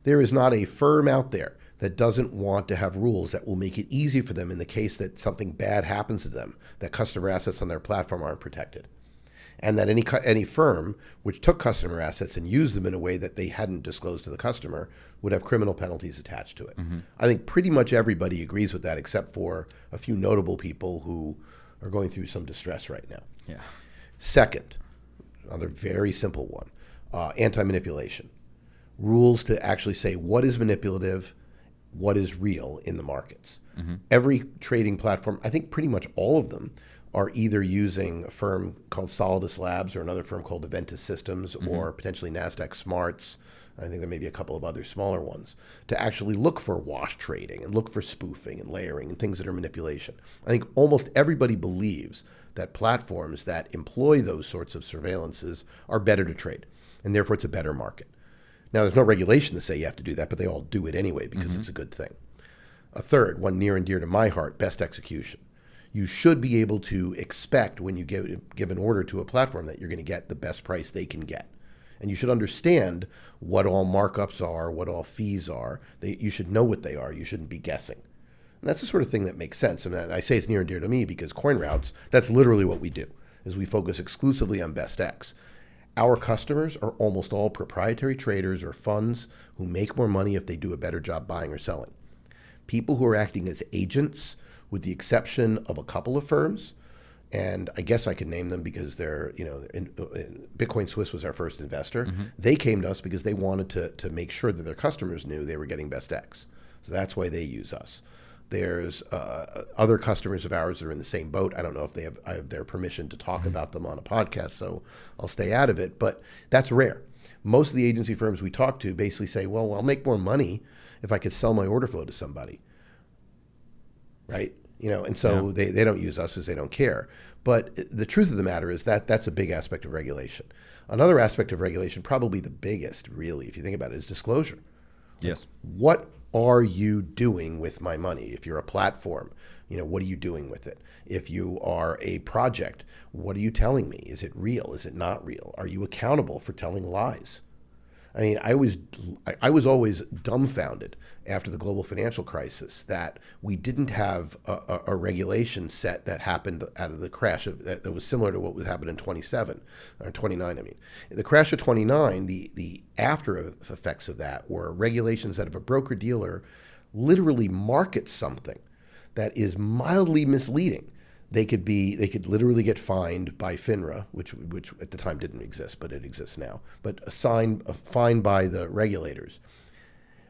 There is not a firm out there that doesn't want to have rules that will make it easy for them in the case that something bad happens to them, that customer assets on their platform aren't protected. And that any firm which took customer assets and used them in a way that they hadn't disclosed to the customer would have criminal penalties attached to it. I think pretty much everybody agrees with that, except for a few notable people who are going through some distress right now. Yeah. Second, another very simple one, anti-manipulation. Rules to actually say what is manipulative, what is real in the markets. Every trading platform, I think pretty much all of them, are either using a firm called Solidus Labs or another firm called Aventus Systems or potentially NASDAQ Smarts. I think there may be a couple of other smaller ones to actually look for wash trading and look for spoofing and layering and things that are manipulation. I think almost everybody believes that platforms that employ those sorts of surveillances are better to trade, and therefore it's a better market. Now, there's no regulation to say you have to do that, but they all do it anyway because it's a good thing. A third, one near and dear to my heart, best execution. You should be able to expect when you give an order to a platform that you're going to get the best price they can get. And you should understand what all markups are, what all fees are. You should know what they are. You shouldn't be guessing. And that's the sort of thing that makes sense. And I say it's near and dear to me because CoinRoutes, that's literally what we do, is we focus exclusively on best X. Our customers are almost all proprietary traders or funds who make more money if they do a better job buying or selling. People who are acting as agents, with the exception of a couple of firms, and I guess I can name them because they're, Bitcoin Swiss was our first investor. They came to us because they wanted to make sure that their customers knew they were getting best X. So that's why they use us. There's other customers of ours that are in the same boat. I don't know if I have their permission to talk about them on a podcast, so I'll stay out of it. But that's rare. Most of the agency firms we talk to basically say, well, I'll make more money if I could sell my order flow to somebody. Right? And so they don't use us because they don't care. But the truth of the matter is that that's a big aspect of regulation. Another aspect of regulation, probably the biggest, really, if you think about it, is disclosure. Yes. What are you doing with my money? If you're a platform, what are you doing with it? If you are a project, what are you telling me? Is it real? Is it not real? Are you accountable for telling lies? I mean, I was always dumbfounded after the global financial crisis that we didn't have a regulation set that happened out of the crash that was similar to what was happened in 29. I mean, the crash of 29, the after effects of that were regulations that if a broker dealer literally markets something that is mildly misleading, they could literally get fined by FINRA, which at the time didn't exist, but it exists now. But a fine by the regulators.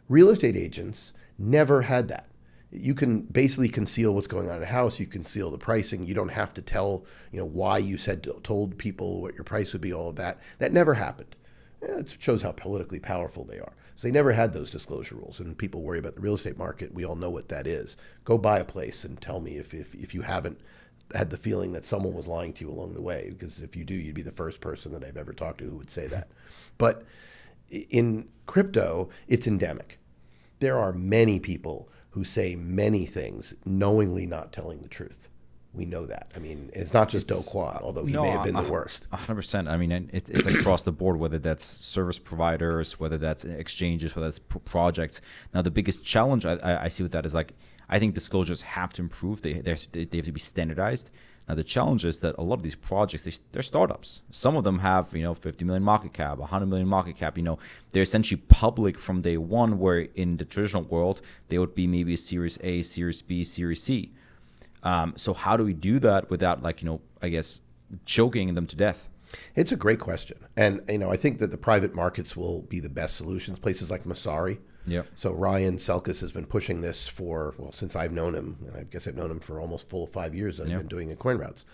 Real estate agents never had that. You can basically conceal what's going on in a house. You conceal the pricing. You don't have to tell why you told people what your price would be. All of that never happened. It shows how politically powerful they are. So they never had those disclosure rules. And people worry about the real estate market. We all know what that is. Go buy a place and tell me if you haven't had the feeling that someone was lying to you along the way, because if you do, you'd be the first person that I've ever talked to who would say that. But in crypto, it's endemic. There are many people who say many things knowingly not telling the truth. We know that. I mean, it's not just Do Kwon, although he may have been the worst. 100%. I mean, it's across the board, whether that's service providers, whether that's exchanges, whether that's projects. Now, the biggest challenge I see with that is I think disclosures have to improve. They have to be standardized. Now, the challenge is that a lot of these projects, they're startups. Some of them have, 50 million market cap, 100 million market cap. They're essentially public from day one, where in the traditional world, they would be maybe a Series A, Series B, Series C. So how do we do that without, I guess, choking them to death? It's a great question. And, I think that the private markets will be the best solutions. Places like Masari. Yeah. So Ryan Selkis has been pushing this since I've known him. And I guess I've known him for almost full 5 years that I've been doing at CoinRoutes.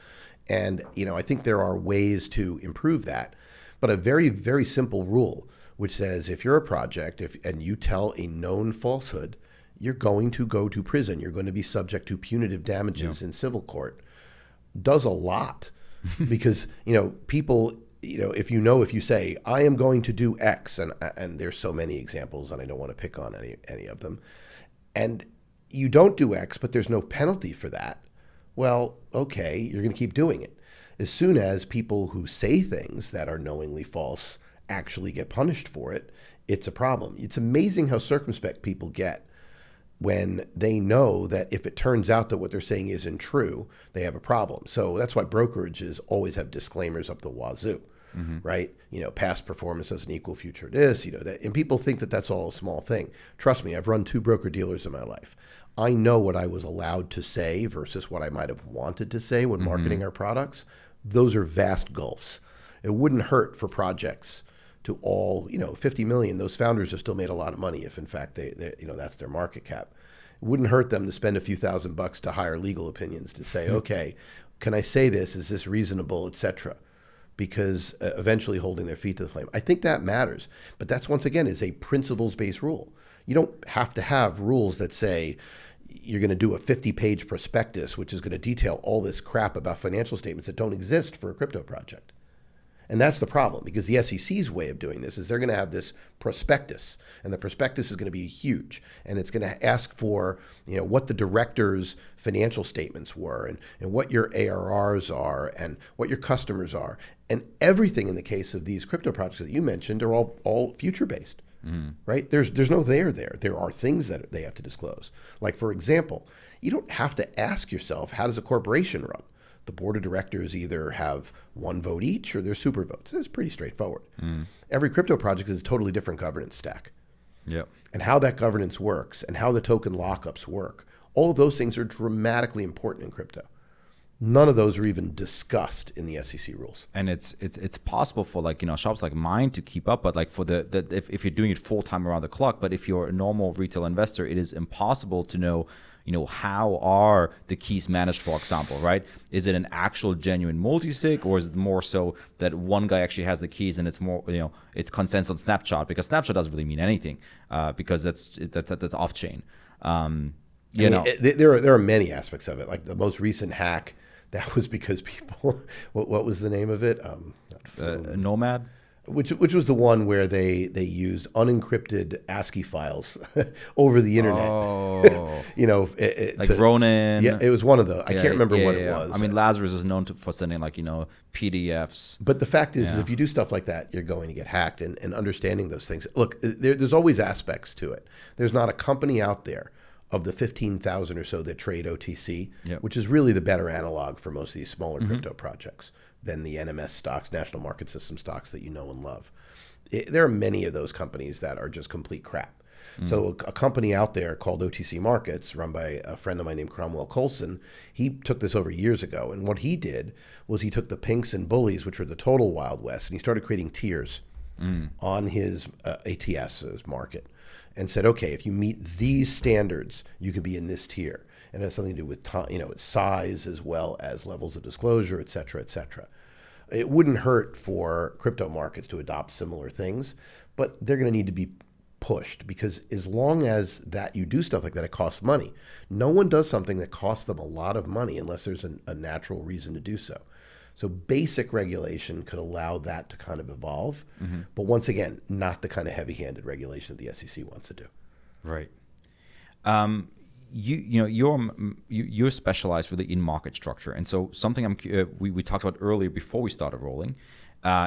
And, I think there are ways to improve that. But a very, very simple rule, which says if you're a project and you tell a known falsehood, you're going to go to prison. You're going to be subject to punitive damages in civil court. Does a lot because, people if you say, I am going to do X, and there's so many examples, and I don't want to pick on any of them, and you don't do X, but there's no penalty for that, well, okay, you're going to keep doing it. As soon as people who say things that are knowingly false actually get punished for it, it's a problem. It's amazing how circumspect people get when they know that if it turns out that what they're saying isn't true, they have a problem. So that's why brokerages always have disclaimers up the wazoo, right? Past performance doesn't equal future this, and people think that that's all a small thing. Trust me, I've run 2 broker dealers in my life. I know what I was allowed to say versus what I might have wanted to say when marketing our products. Those are vast gulfs. It wouldn't hurt for projects to all, 50 million. Those founders have still made a lot of money if in fact they that's their market cap. It wouldn't hurt them to spend a few $1,000 to hire legal opinions to say, okay, can I say this? Is this reasonable, etc. Because eventually holding their feet to the flame. I think that matters. But that's, once again, is a principles-based rule. You don't have to have rules that say you're going to do a 50-page prospectus, which is going to detail all this crap about financial statements that don't exist for a crypto project. And that's the problem, because the SEC's way of doing this is they're going to have this prospectus, and the prospectus is going to be huge, and it's going to ask for what the director's financial statements were, and what your ARRs are, and what your customers are, and everything in the case of these crypto projects that you mentioned are all future based, right? There's no there. There are things that they have to disclose. Like, for example, you don't have to ask yourself, how does a corporation run? The board of directors either have 1 vote each or they're super votes. It's pretty straightforward. Every crypto project is a totally different governance stack. Yep. And how that governance works and how the token lockups work, all of those things are dramatically important in crypto. None of those are even discussed in the SEC rules. And it's possible for shops like mine to keep up, but for if you're doing it full time around the clock, but if you're a normal retail investor, it is impossible to know how are the keys managed, for example, right? Is it an actual genuine multi-sig, or is it more so that one guy actually has the keys and it's more, it's consensus on Snapshot, because Snapshot doesn't really mean anything because that's off chain. There are many aspects of it. Like the most recent hack, that was because people, what was the name of it? Nomad? Which was the one where they used unencrypted ASCII files over the internet. Oh, Ronin. Yeah, it was one of those. I can't remember what it was. I mean, Lazarus is known for sending PDFs. But the fact is if you do stuff like that, you're going to get hacked. And understanding those things. Look, there's always aspects to it. There's not a company out there of the 15,000 or so that trade OTC, which is really the better analog for most of these smaller crypto projects than the NMS stocks, National Market System stocks that you know and love. There are many of those companies that are just complete crap. So a company out there called OTC Markets, run by a friend of mine named Cromwell Colson, he took this over years ago. And what he did was he took the pinks and bullies, which were the total Wild West, and he started creating tiers on his ATS, his market, and said, okay, if you meet these standards, you can be in this tier. And it has something to do with its size as well as levels of disclosure, et cetera, et cetera. It wouldn't hurt for crypto markets to adopt similar things, but they're going to need to be pushed, because as long as that you do stuff like that, it costs money. No one does something that costs them a lot of money unless there's a natural reason to do so. So basic regulation could allow that to kind of evolve. But once again, not the kind of heavy-handed regulation that the SEC wants to do. Right. You're specialized really in market structure, and so something we talked about earlier before we started rolling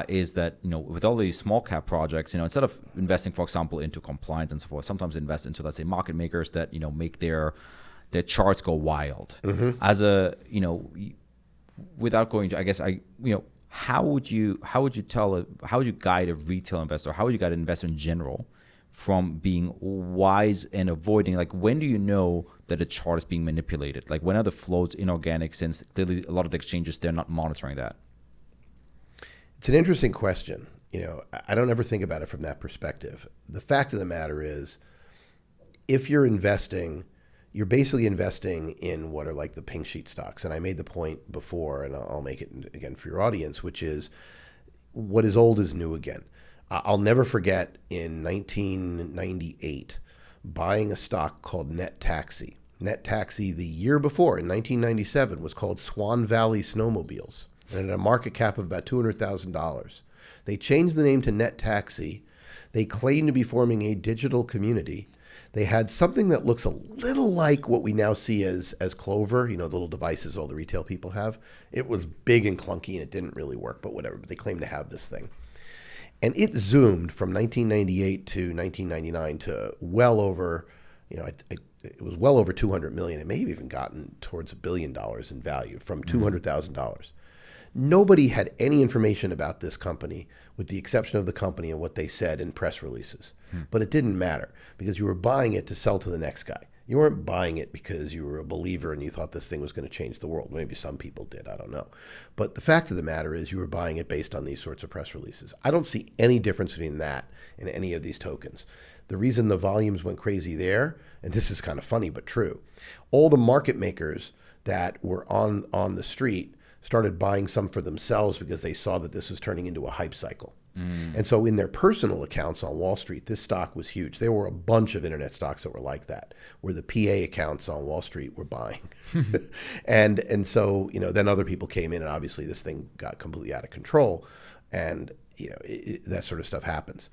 is that with all these small cap projects, instead of investing, for example, into compliance and so forth, sometimes invest into, let's say, market makers that make their charts go wild. As a without going to, I guess how would you guide a retail investor? How would you guide an investor in general from being wise and avoiding, when do you know that a chart is being manipulated? When are the flows inorganic, since clearly a lot of the exchanges, they're not monitoring that? It's an interesting question. I don't ever think about it from that perspective. The fact of the matter is, if you're investing, you're basically investing in what are like the pink sheet stocks. And I made the point before, and I'll make it again for your audience, which is what is old is new again. I'll never forget in 1998 buying a stock called Net Taxi. Net Taxi the year before, in 1997, was called Swan Valley Snowmobiles, and it had a market cap of about $200,000. They changed the name to NetTaxi. They claim to be forming a digital community. They had something that looks a little like what we now see as Clover, the little devices all the retail people have. It was big and clunky and it didn't really work, but whatever. But they claim to have this thing. And it zoomed from 1998 to 1999 to well over, it was well over 200 million. It may have even gotten towards $1 billion in value from $200,000. Nobody had any information about this company with the exception of the company and what they said in press releases. But it didn't matter because you were buying it to sell to the next guy. You weren't buying it because you were a believer and you thought this thing was going to change the world. Maybe some people did, I don't know. But the fact of the matter is you were buying it based on these sorts of press releases. I don't see any difference between that and any of these tokens. The reason the volumes went crazy there, and this is kind of funny but true, all the market makers that were on the street started buying some for themselves because they saw that this was turning into a hype cycle. And so in their personal accounts on Wall Street, this stock was huge. There were a bunch of internet stocks that were like that, where the PA accounts on Wall Street were buying. and so, then other people came in and obviously this thing got completely out of control. And, that sort of stuff happens.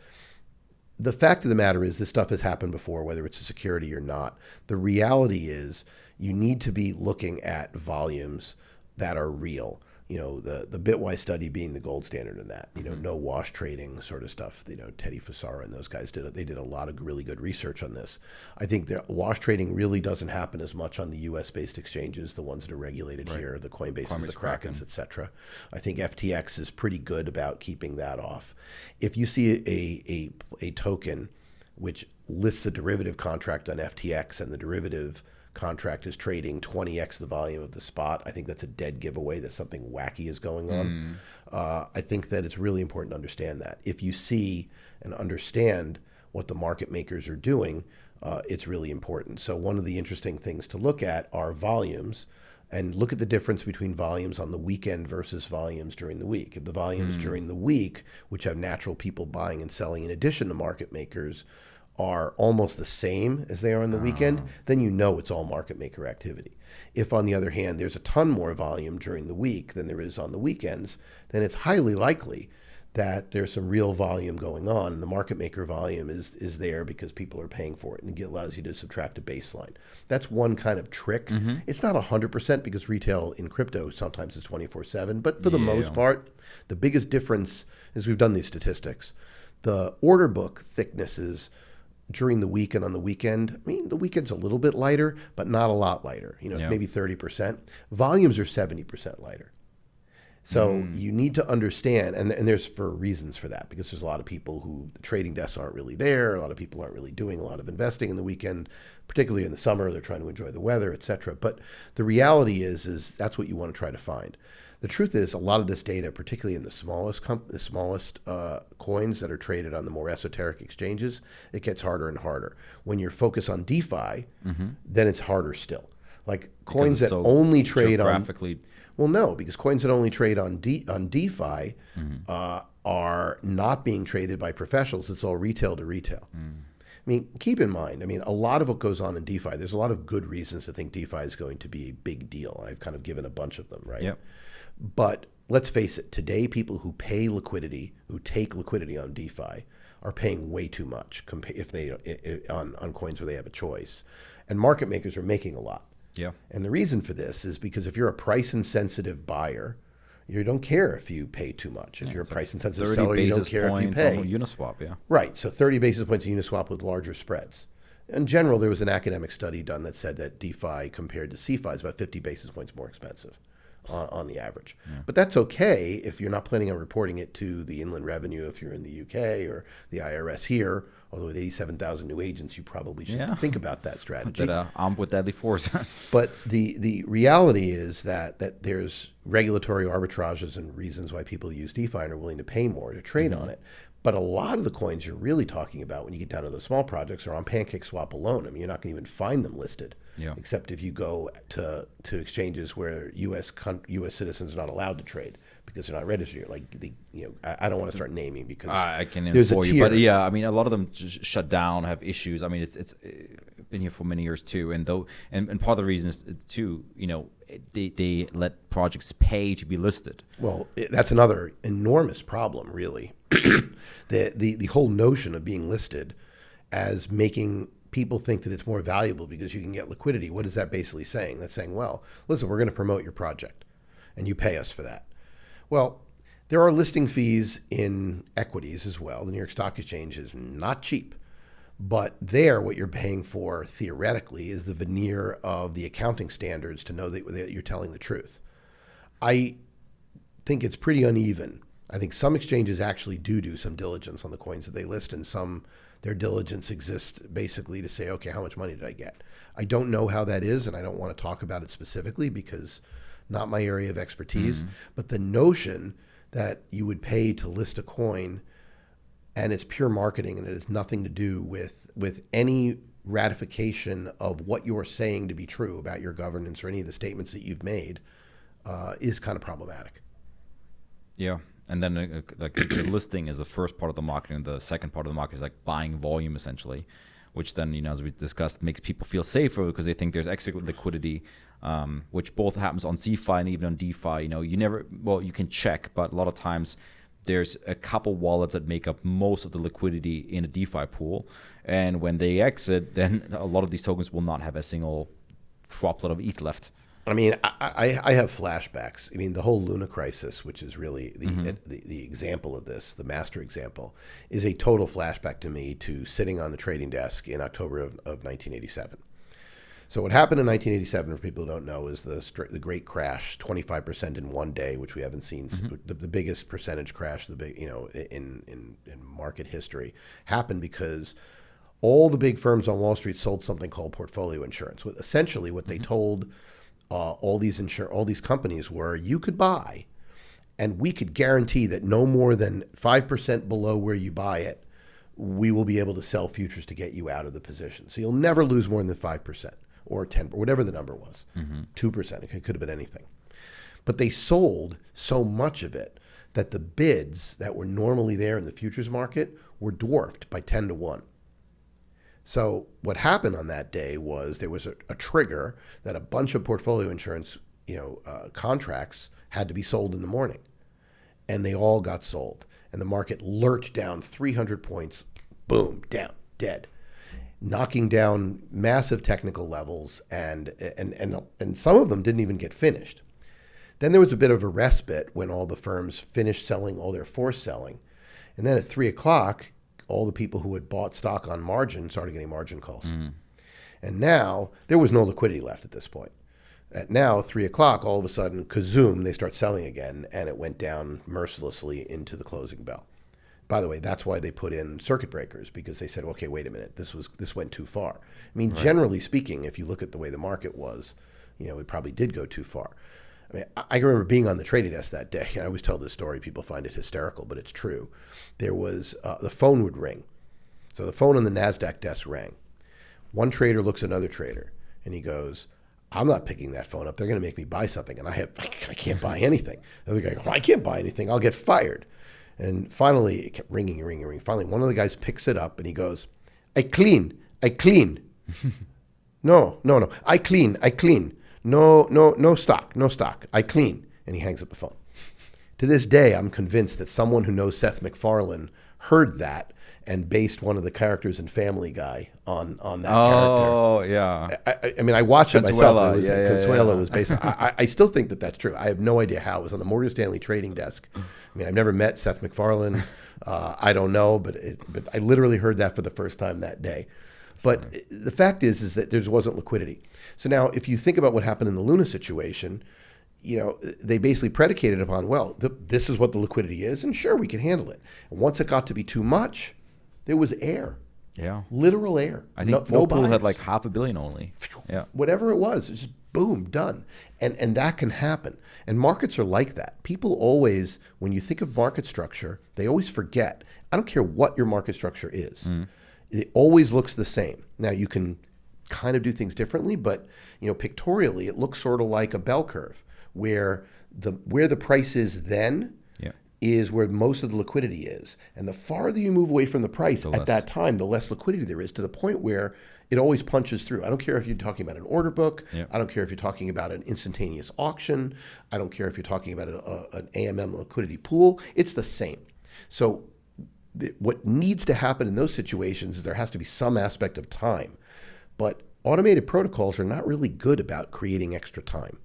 The fact of the matter is this stuff has happened before, whether it's a security or not. The reality is you need to be looking at volumes that are real. The Bitwise study being the gold standard in that, no wash trading sort of stuff. Teddy Fasara and those guys did a lot of really good research on this. I think the wash trading really doesn't happen as much on the U.S. based exchanges, the ones that are regulated here, the Coinbases, the Krakens, et cetera. I think FTX is pretty good about keeping that off. If you see a token which lists a derivative contract on FTX and the derivative contract is trading 20x the volume of the spot, I think that's a dead giveaway that something wacky is going on. I think that it's really important to understand that. If you see and understand what the market makers are doing, it's really important. So one of the interesting things to look at are volumes and look at the difference between volumes on the weekend versus volumes during the week. If the volumes during the week, which have natural people buying and selling in addition to market makers, are almost the same as they are on the weekend, then it's all market maker activity. If, on the other hand, there's a ton more volume during the week than there is on the weekends, then it's highly likely that there's some real volume going on. And the market maker volume is there because people are paying for it, and it allows you to subtract a baseline. That's one kind of trick. It's not 100% because retail in crypto sometimes is 24/7, but for the most part, the biggest difference is we've done these statistics. The order book thicknesses during the week and on the weekend, the weekend's a little bit lighter, but not a lot lighter, maybe 30%. Volumes are 70% lighter. So you need to understand, and there's reasons for that, because there's a lot of people who, the trading desks aren't really there, a lot of people aren't really doing a lot of investing in the weekend, particularly in the summer, they're trying to enjoy the weather, et cetera. But the reality is that's what you want to try to find. The truth is, a lot of this data, particularly in the smallest coins that are traded on the more esoteric exchanges, it gets harder and harder. When you're focused on DeFi, then it's harder still. Like coins that only trade geographically. Well, no, because coins that only trade on DeFi are not being traded by professionals. It's all retail to retail. Keep in mind, a lot of what goes on in DeFi, there's a lot of good reasons to think DeFi is going to be a big deal. I've kind of given a bunch of them, right? Yep. But let's face it, today people who pay liquidity, who take liquidity on DeFi, are paying way too much on coins where they have a choice. And market makers are making a lot. Yeah. And the reason for this is because if you're a price-insensitive buyer, you don't care if you pay too much. If you're a price-insensitive seller, you don't care if you pay. Uniswap, yeah. Right. So 30 basis points of Uniswap with larger spreads. In general, there was an academic study done that said that DeFi compared to CeFi is about 50 basis points more expensive on the average. Yeah. But that's okay if you're not planning on reporting it to the Inland Revenue if you're in the UK or the IRS here. Although with 87,000 new agents, you probably should think about that strategy. Armed with deadly force. But the reality is that there's regulatory arbitrages and reasons why people use DeFi and are willing to pay more to trade on it. But a lot of the coins you're really talking about when you get down to the small projects are on PancakeSwap alone. You're not going to even find them listed, except if you go to exchanges where U.S. citizens are not allowed to trade because they're not registered. I don't want to start naming because I can inform you, but a lot of them just shut down, have issues. It's been here for many years too, and part of the reason is too, they let projects pay to be listed. Well, that's another enormous problem, really. The whole notion of being listed as making people think that it's more valuable because you can get liquidity. What is that basically saying? That's saying, well, listen, we're going to promote your project, and you pay us for that. Well, there are listing fees in equities as well. The New York Stock Exchange is not cheap. But there, what you're paying for, theoretically, is the veneer of the accounting standards to know that you're telling the truth. I think it's pretty uneven. I think some exchanges actually do some diligence on the coins that they list, and some, their diligence exists basically to say, okay, how much money did I get? I don't know how that is, and I don't want to talk about it specifically because not my area of expertise. But the notion that you would pay to list a coin and it's pure marketing and it has nothing to do with any ratification of what you're saying to be true about your governance or any of the statements that you've made is kind of problematic. Yeah. And then like the listing is the first part of the marketing. The second part of the market is like buying volume essentially, which then, as we discussed, makes people feel safer because they think there's extra liquidity, which both happens on CeFi and even on DeFi. You can check, but a lot of times there's a couple wallets that make up most of the liquidity in a DeFi pool. And when they exit, then a lot of these tokens will not have a single droplet of ETH left. I mean, I have flashbacks. I mean, the whole Luna crisis, which is really the example of this, the master example, is a total flashback to me to sitting on the trading desk in October of 1987. So what happened in 1987, for people who don't know, is the great crash, 25% in one day, which we haven't seen. The biggest percentage crash, in market history, happened because all the big firms on Wall Street sold something called portfolio insurance. Essentially, what they told all these companies were, you could buy, and we could guarantee that no more than 5% below where you buy it, we will be able to sell futures to get you out of the position. So you'll never lose more than 5%. Or 10, or whatever the number was, 2%. It could have been anything. But they sold so much of it that the bids that were normally there in the futures market were dwarfed by 10 to 1. So what happened on that day was there was a trigger that a bunch of portfolio insurance contracts had to be sold in the morning. And they all got sold. And the market lurched down 300 points, boom, down, dead, knocking down massive technical levels, and some of them didn't even get finished. Then there was a bit of a respite when all the firms finished selling all their forced selling. And then at 3 o'clock, all the people who had bought stock on margin started getting margin calls. And now there was no liquidity left at this point. At now, 3 o'clock, all of a sudden, kazoom, they start selling again, and it went down mercilessly into the closing bell. By the way, that's why they put in circuit breakers, because they said, okay, wait a minute, this went too far. I mean, generally speaking, if you look at the way the market was, it probably did go too far. I mean, I remember being on the trading desk that day. I always tell this story. People find it hysterical, but it's true. There was, the phone would ring. So the phone on the NASDAQ desk rang. One trader looks at another trader, and he goes, I'm not picking that phone up. They're going to make me buy something, and I can't buy anything. The other guy goes, I can't buy anything. I'll get fired. And finally, it kept ringing. Finally, one of the guys picks it up and he goes, I clean. No. I clean. No stock. I clean. And he hangs up the phone. To this day, I'm convinced that someone who knows Seth MacFarlane heard that and based one of the characters in Family Guy on that character. Oh, yeah. I mean, I watched it myself. Consuelo was based on, I still think that that's true. I have no idea how. It was on the Morgan Stanley trading desk. I mean, I've never met Seth MacFarlane. I don't know, but I literally heard that for the first time that day. But the fact is that there wasn't liquidity. So now, if you think about what happened in the Luna situation, they basically predicated upon, well, this is what the liquidity is, and sure, we can handle it. And once it got to be too much, there was air. Yeah. Literal air. I think Whirlpool had like $500 million only. Yeah. Whatever it was, it's just boom, done. And that can happen. And markets are like that. People always, when you think of market structure, they always forget. I don't care what your market structure is. It always looks the same. Now, you can kind of do things differently, but pictorially, it looks sort of like a bell curve where the price is then is where most of the liquidity is. And the farther you move away from the price at that time, the less liquidity there is, to the point where it always punches through. I don't care if you're talking about an order book. Yep. I don't care if you're talking about an instantaneous auction. I don't care if you're talking about an AMM liquidity pool. It's the same. So what needs to happen in those situations is there has to be some aspect of time. But automated protocols are not really good about creating extra time.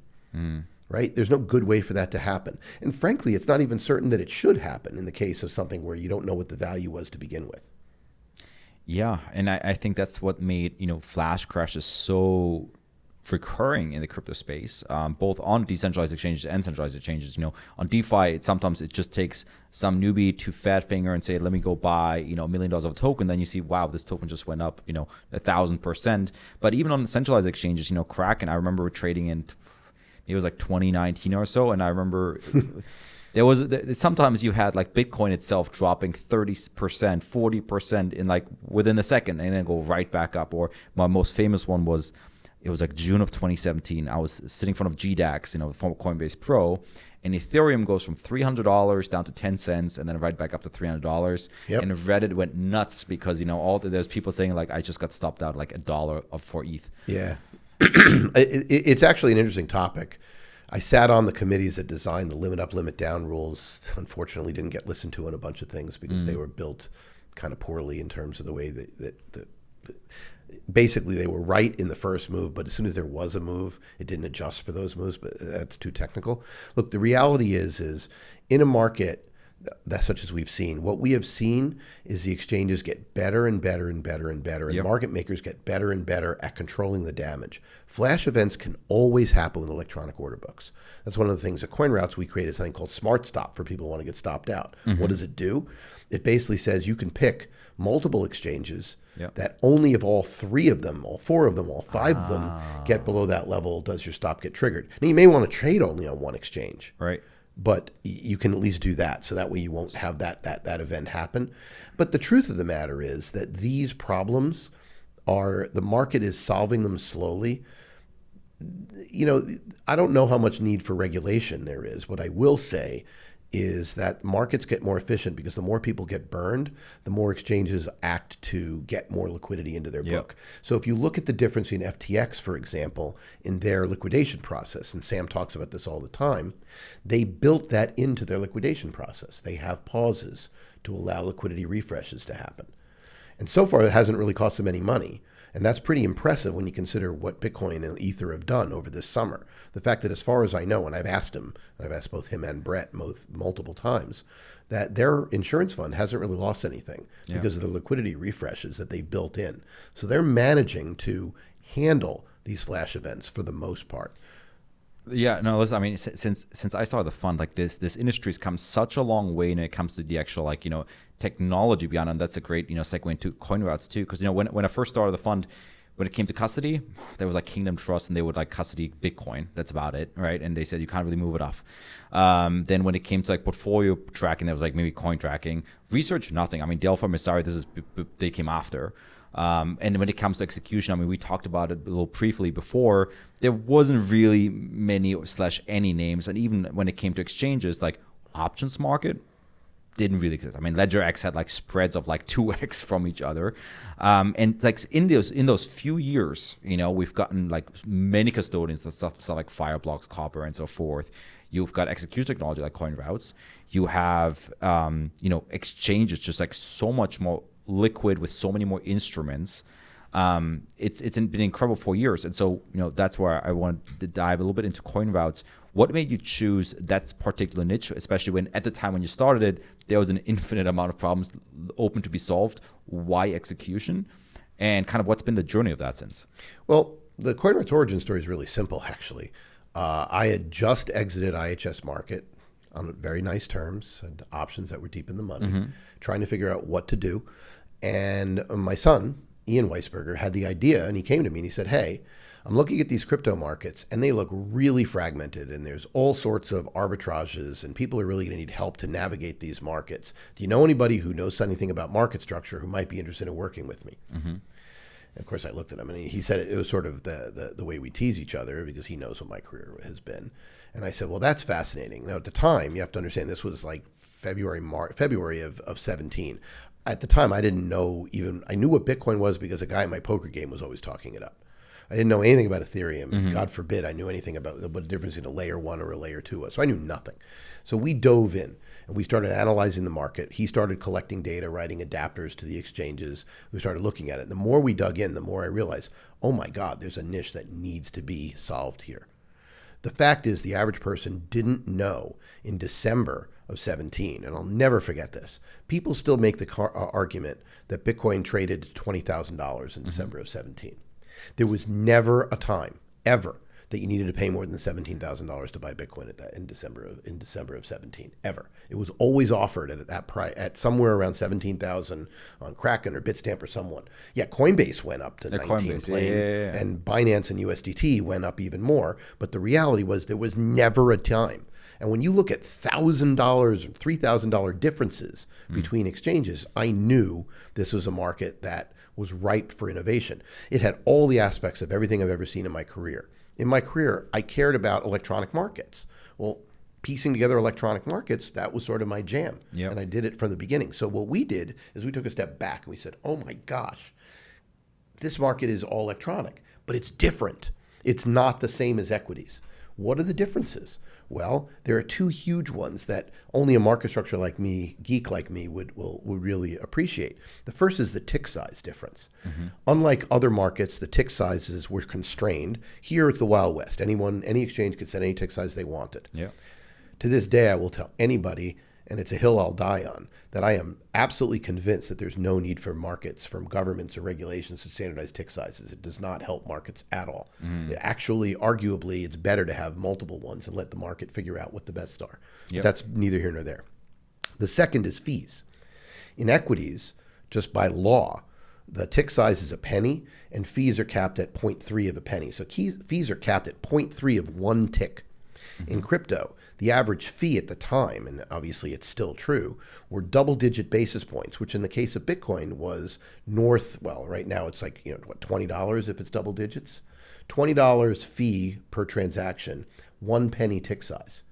Right? There's no good way for that to happen. And frankly, it's not even certain that it should happen in the case of something where you don't know what the value was to begin with. Yeah, and I think that's what made flash crashes so recurring in the crypto space, both on decentralized exchanges and centralized exchanges. On DeFi, sometimes it just takes some newbie to fat finger and say, let me go buy $1 million of a token. Then you see, wow, this token just went up 1,000%. But even on centralized exchanges, Kraken, I remember trading in, it was like 2019 or so, and I remember sometimes you had like Bitcoin itself dropping 30%, 40% in within a second, and then go right back up. Or my most famous one was, it was like June of 2017. I was sitting in front of GDAX, the former Coinbase Pro, and Ethereum goes from $300 down to 10 cents, and then right back up to $300. Yep. And Reddit went nuts because there's people saying I just got stopped out like $1 for ETH. Yeah. It's actually an interesting topic. I sat on the committees that designed the limit up, limit down rules. Unfortunately, didn't get listened to on a bunch of things because they were built kind of poorly in terms of the way that basically they were right in the first move, but as soon as there was a move, it didn't adjust for those moves. But that's too technical. Look, the reality is in a market that's such as we've seen, what we have seen is the exchanges get better and better and better and better, and Yep. market makers get better and better at controlling the damage. Flash events can always happen with electronic order books. That's one of the things at CoinRoutes we created something called Smart Stop for people who want to get stopped out. What does it do? It basically says you can pick multiple exchanges Yep. that only if all three of them, all four of them, all five of them get below that level does your stop get triggered. Now you may want to trade only on one exchange. Right. But you can at least do that, so that way you won't have that event happen. But the truth of the matter is that these problems the market is solving them slowly. I don't know how much need for regulation there is. What I will say is that markets get more efficient because the more people get burned, the more exchanges act to get more liquidity into their book. So if you look at the difference in FTX, for example, in their liquidation process, and Sam talks about this all the time, they built that into their liquidation process. They have pauses to allow liquidity refreshes to happen. And so far, it hasn't really cost them any money. And that's pretty impressive when you consider what Bitcoin and Ether have done over this summer. The fact that, as far as I know, and I've asked both him and Brett multiple times, that their insurance fund hasn't really lost anything because of the liquidity refreshes that they built in. So they're managing to handle these flash events for the most part. Yeah, no, listen, I mean, since I started the fund, this industry has come such a long way when it comes to the actual, technology beyond, and that's a great, segue into CoinRoutes too, because, when I first started the fund, when it came to custody, there was Kingdom Trust, and they would custody Bitcoin. That's about it, right? And they said you can't really move it off. Then when it came to portfolio tracking, there was maybe coin tracking. Research, nothing. I mean, Delphi, Messari, they came after. And when it comes to execution, I mean, we talked about it a little briefly before. There wasn't really many / any names, and even when it came to exchanges, options market didn't really exist. I mean, LedgerX had spreads of 2x from each other, and in those few years, we've gotten many custodians and stuff like Fireblocks, Copper, and so forth. You've got execution technology like CoinRoutes. You have exchanges just so much more liquid with so many more instruments. It's been incredible for years, and so that's where I want to dive a little bit into CoinRoutes. What made you choose that particular niche, especially when at the time when you started it, there was an infinite amount of problems open to be solved? Why execution? And kind of what's been the journey of that since? Well, the CoinRoutes origin story is really simple, actually. I had just exited IHS Market on very nice terms, had options that were deep in the money, trying to figure out what to do. And my son, Ian Weisberger, had the idea, and he came to me and he said, hey, I'm looking at these crypto markets and they look really fragmented, and there's all sorts of arbitrages, and people are really going to need help to navigate these markets. Do you know anybody who knows anything about market structure who might be interested in working with me? And of course, I looked at him, and he said it was sort of the way we tease each other because he knows what my career has been. And I said, well, that's fascinating. Now, at the time, you have to understand this was February of 17. At the time, I didn't know I knew what Bitcoin was because a guy in my poker game was always talking it up. I didn't know anything about Ethereum. God forbid I knew anything about what the difference between a layer 1 or a layer 2 was. So I knew nothing. So we dove in and we started analyzing the market. He started collecting data, writing adapters to the exchanges. We started looking at it. The more we dug in, the more I realized, oh my God, there's a niche that needs to be solved here. The fact is the average person didn't know in December of 17, and I'll never forget this. People still make the argument that Bitcoin traded to $20,000 in December of 17. There was never a time, ever, that you needed to pay more than $17,000 to buy Bitcoin in December of 17, ever. It was always offered at that price, at somewhere around 17,000 on Kraken or Bitstamp or someone. Yeah, Coinbase went up to 19 plain, and Binance and USDT went up even more. But the reality was there was never a time. And when you look at $1,000 or $3,000 differences between exchanges, I knew this was a market that was ripe for innovation. It had all the aspects of everything I've ever seen in my career. In my career, I cared about electronic markets. Well, piecing together electronic markets, that was sort of my jam. Yep. And I did it from the beginning. So what we did is we took a step back and we said, oh my gosh, this market is all electronic, but it's different. It's not the same as equities. What are the differences? Well, there are two huge ones that only a market structure like me, geek like me, would really appreciate. The first is the tick size difference. Unlike other markets, the tick sizes were constrained. Here it's the Wild West. Any exchange could set any tick size they wanted. Yeah. To this day, I will tell anybody, and it's a hill I'll die on, that I am absolutely convinced that there's no need for markets, from governments or regulations to standardize tick sizes. It does not help markets at all. Actually, arguably, it's better to have multiple ones and let the market figure out what the best are. Yep. That's neither here nor there. The second is fees. In equities, just by law, the tick size is a penny and fees are capped at 0.3 of a penny. So fees are capped at 0.3 of one tick. In crypto, the average fee at the time, and obviously it's still true, were double-digit basis points, which in the case of Bitcoin was right now it's like, $20 if it's double digits? $20 fee per transaction, 1 penny tick size.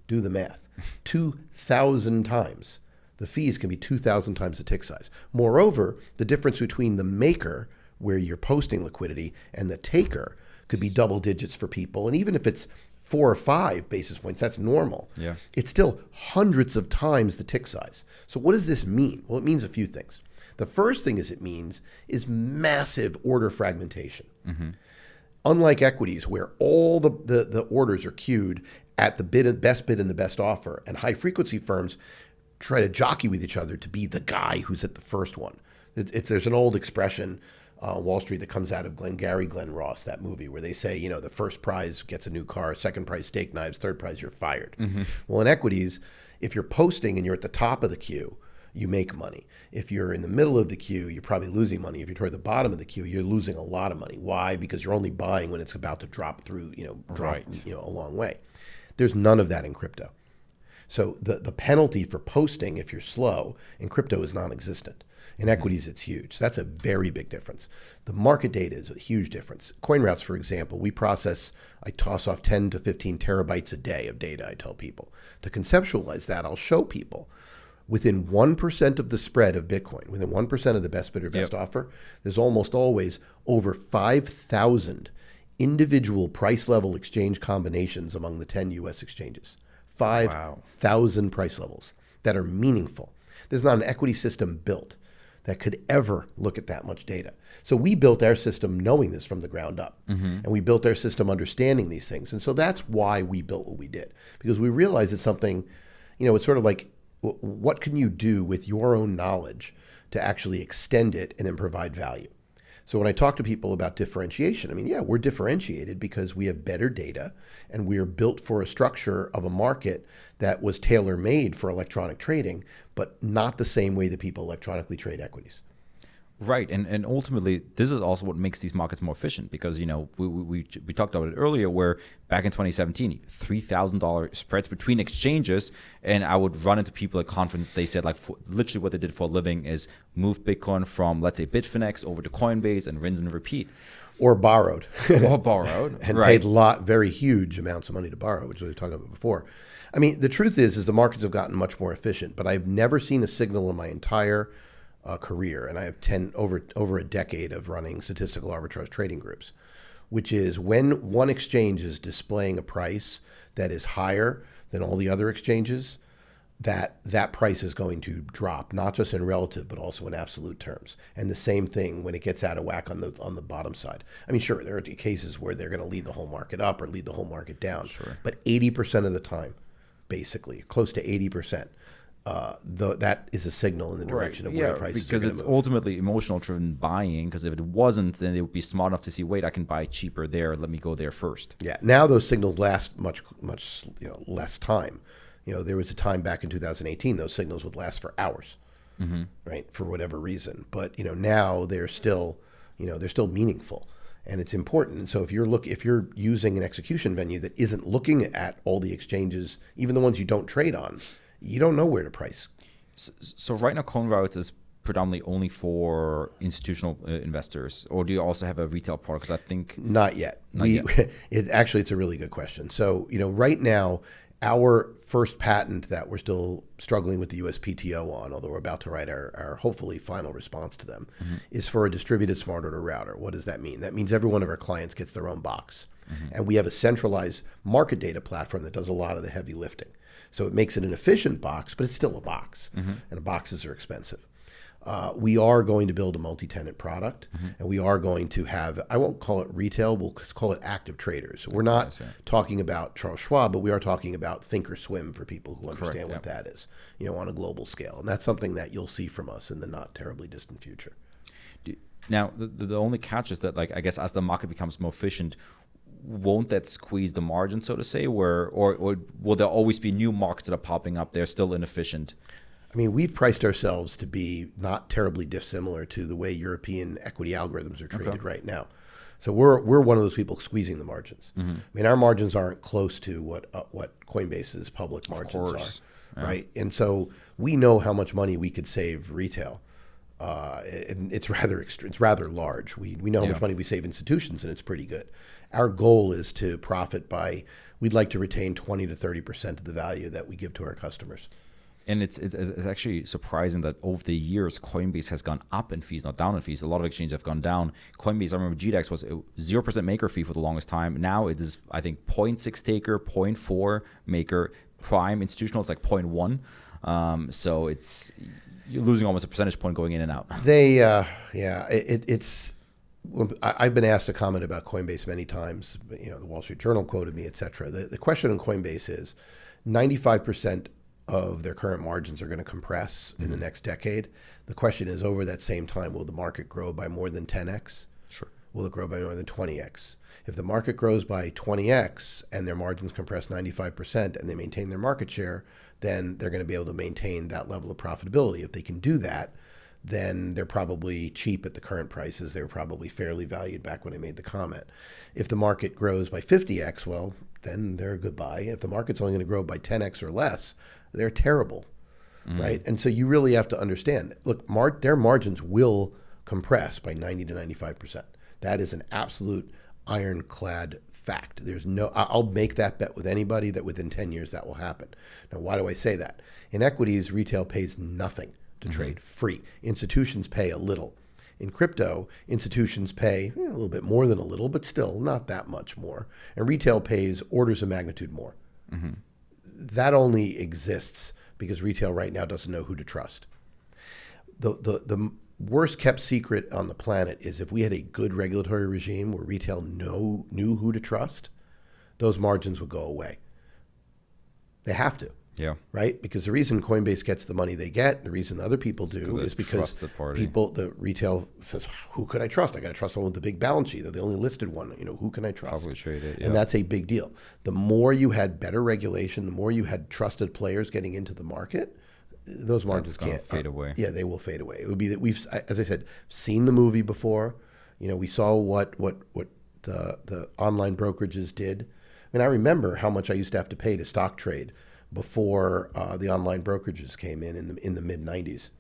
Do the math. 2,000 times. The fees can be 2,000 times the tick size. Moreover, the difference between the maker, where you're posting liquidity, and the taker could be double digits for people. And even if it's 4 or 5 basis points, that's normal. Yeah. It's still hundreds of times the tick size. So what does this mean? Well, it means a few things. The first thing it means is massive order fragmentation. Unlike equities, where all the orders are queued at the best bid and the best offer, and high frequency firms try to jockey with each other to be the guy who's at the first one. There's an old expression Wall Street that comes out of Glenn Ross, that movie, where they say, the first prize gets a new car, second prize steak knives, third prize you're fired. Well, in equities, if you're posting and you're at the top of the queue, you make money. If you're in the middle of the queue, you're probably losing money. If you're toward the bottom of the queue, you're losing a lot of money. Why? Because you're only buying when it's about to drop through, a long way. There's none of that in crypto. So the penalty for posting, if you're slow, in crypto is non-existent. In equities, it's huge. That's a very big difference. The market data is a huge difference. CoinRoutes, for example, I toss off 10 to 15 terabytes a day of data, I tell people. To conceptualize that, I'll show people within 1% of the spread of Bitcoin, within 1% of the best bid or best offer, there's almost always over 5,000 individual price level exchange combinations among the 10 U.S. exchanges. 5,000 price levels that are meaningful. There's not an equity system built that could ever look at that much data. So we built our system knowing this from the ground up. And we built our system understanding these things. And so that's why we built what we did. Because we realized it's something, it's sort of like, what can you do with your own knowledge to actually extend it and then provide value? So when I talk to people about differentiation, we're differentiated because we have better data and we are built for a structure of a market that was tailor-made for electronic trading, but not the same way that people electronically trade equities. Right, and ultimately, this is also what makes these markets more efficient because, we talked about it earlier where back in 2017, $3,000 spreads between exchanges, and I would run into people at conference, they said literally what they did for a living is move Bitcoin from, let's say, Bitfinex over to Coinbase and rinse and repeat. or borrowed. Or borrowed. And right. paid very huge amounts of money to borrow, which we were talking about before. I mean, the truth is the markets have gotten much more efficient, but I've never seen a signal in my entire career, and I have over a decade of running statistical arbitrage trading groups, which is when one exchange is displaying a price that is higher than all the other exchanges, that price is going to drop, not just in relative, but also in absolute terms. And the same thing when it gets out of whack on the bottom side. I mean, sure, there are cases where they're going to lead the whole market up or lead the whole market down. Sure. But 80% of the time, basically, close to 80%, that is a signal in the direction of where the prices are because going it's to move. ultimately emotional driven buying. Because if it wasn't, then they would be smart enough to see, wait, I can buy cheaper there. Let me go there first. Yeah. Now those signals last much less time. There was a time back in 2018 those signals would last for hours, right? For whatever reason. But now they're still meaningful, and it's important. And so if you're using an execution venue that isn't looking at all the exchanges, even the ones you don't trade on, you don't know where to price. So right now, CoinRoutes is predominantly only for institutional investors, or do you also have a retail product? Because I think not yet. Yet. It's a really good question. So right now, our first patent that we're still struggling with the USPTO on, although we're about to write our hopefully final response to them, is for a distributed smart order router. What does that mean? That means every one of our clients gets their own box. And we have a centralized market data platform that does a lot of the heavy lifting. So it makes it an efficient box, but it's still a box. And boxes are expensive. We are going to build a multi-tenant product, and we are going to have, I won't call it retail, we'll call it active traders. We're not talking about Charles Schwab, but we are talking about Thinkorswim for people who understand what that is, on a global scale. And that's something that you'll see from us in the not terribly distant future. Now, the only catch is that, I guess, as the market becomes more efficient, won't that squeeze the margin, so to say, or will there always be new markets that are popping up? They're still inefficient. I mean, we've priced ourselves to be not terribly dissimilar to the way European equity algorithms are traded right now. So we're one of those people squeezing the margins. I mean, our margins aren't close to what Coinbase's public margins are, right? And so we know how much money we could save retail. And it's rather large. We know how much money we save institutions, and it's pretty good. Our goal is to profit we'd like to retain 20 to 30% of the value that we give to our customers. And it's actually surprising that over the years, Coinbase has gone up in fees, not down in fees. A lot of exchanges have gone down. Coinbase, I remember GDEX was a 0% maker fee for the longest time. Now it is, I think, 0.6 taker, 0.4 maker. Prime institutional is like 0.1. So you're losing almost a percentage point going in and out. I've been asked to comment about Coinbase many times. The Wall Street Journal quoted me, et cetera. The question on Coinbase is 95% of their current margins are going to compress in the next decade. The question is, over that same time, will the market grow by more than 10x? Sure. Will it grow by more than 20x? If the market grows by 20x and their margins compress 95% and they maintain their market share, then they're going to be able to maintain that level of profitability. If they can do that, then they're probably cheap at the current prices. They were probably fairly valued back when I made the comment. If the market grows by 50x, well, then they're a good buy. If the market's only going to grow by 10x or less, they're terrible, right? And so you really have to understand, look, their margins will compress by 90 to 95%. That is an absolute ironclad fact. I'll make that bet with anybody that within 10 years that will happen. Now, why do I say that? In equities, retail pays nothing to trade, free. Institutions pay a little. In crypto, institutions pay a little bit more than a little, but still not that much more. And retail pays orders of magnitude more. That only exists because retail right now doesn't know who to trust. The worst kept secret on the planet is if we had a good regulatory regime where retail knew who to trust, those margins would go away. They have to. Yeah. Right? Because the reason Coinbase gets the money they get, the reason other people do is because the retail says, who could I trust? I got to trust someone with the big balance sheet. They're the only listed one. Who can I trust? Probably trade it, yeah. And that's a big deal. The more you had better regulation, the more you had trusted players getting into the market, those margins can't fade away. Yeah, they will fade away. It would be that we've, as I said, seen the movie before. We saw what the online brokerages did. I mean, I remember how much I used to have to pay to stock trade before the online brokerages came in the mid 90s.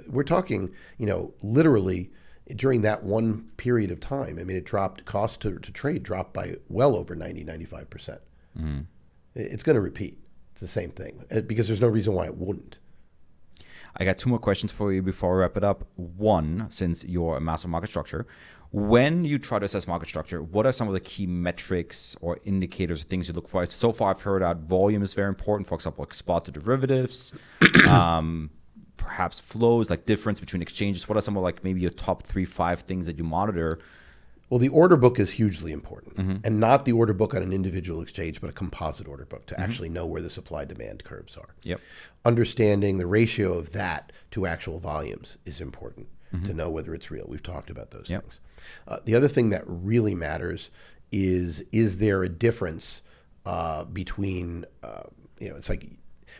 We're talking, literally during that one period of time, I mean, it dropped, cost to trade dropped by well over 95%. It's going to repeat. It's the same thing because there's no reason why it wouldn't. I got two more questions for you before we wrap it up. One, since you're a master market structure, when you try to assess market structure, what are some of the key metrics or indicators or things you look for? So far, I've heard that volume is very important. For example, like spot to derivatives, perhaps flows, like difference between exchanges. What are some of like maybe your top 3-5 things that you monitor? Well, the order book is hugely important, and not the order book on an individual exchange, but a composite order book to actually know where the supply-demand curves are. Yep. Understanding the ratio of that to actual volumes is important to know whether it's real. We've talked about those things. The other thing that really matters is there a difference between, it's like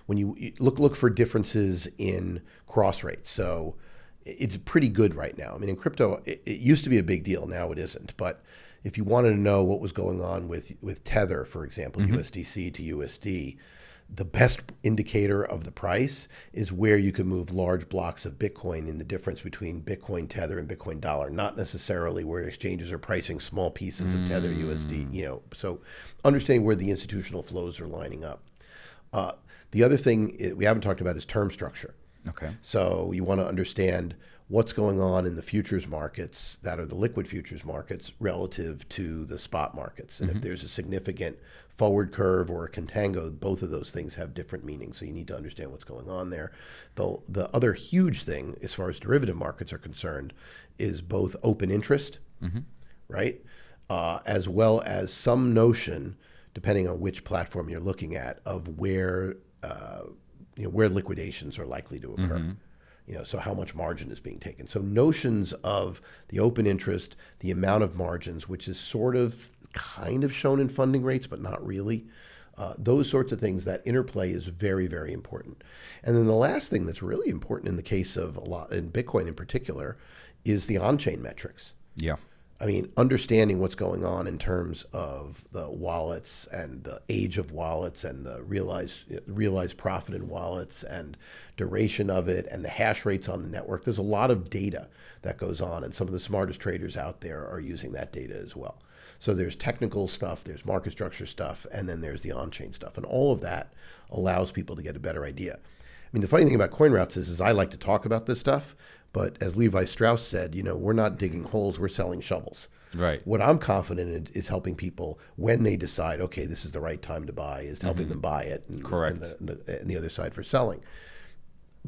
when you look for differences in cross rates. So it's pretty good right now. I mean, in crypto, it used to be a big deal. Now it isn't. But if you wanted to know what was going on with Tether, for example, USDC to USD, the best indicator of the price is where you can move large blocks of Bitcoin in the difference between Bitcoin Tether and Bitcoin dollar, not necessarily where exchanges are pricing small pieces of Tether USD. So understanding where the institutional flows are lining up. The other thing we haven't talked about is term structure. Okay. So you want to understand what's going on in the futures markets that are the liquid futures markets relative to the spot markets. And if there's a significant forward curve or a contango, both of those things have different meanings. So you need to understand what's going on there. The other huge thing as far as derivative markets are concerned is both open interest, right? As well as some notion, depending on which platform you're looking at, of where where liquidations are likely to occur. So how much margin is being taken. So notions of the open interest, the amount of margins, which is kind of shown in funding rates, but not really. Those sorts of things, that interplay is very, very important. And then the last thing that's really important in the case of in Bitcoin in particular, is the on-chain metrics. Yeah. I mean, understanding what's going on in terms of the wallets and the age of wallets and the realized profit in wallets and duration of it and the hash rates on the network. There's a lot of data that goes on, and some of the smartest traders out there are using that data as well. So there's technical stuff, there's market structure stuff, and then there's the on-chain stuff. And all of that allows people to get a better idea. I mean, the funny thing about CoinRoutes is I like to talk about this stuff, but as Levi Strauss said, we're not digging holes, we're selling shovels. Right. What I'm confident in is helping people when they decide, okay, this is the right time to buy, is helping them buy it. And, Correct. And the other side for selling.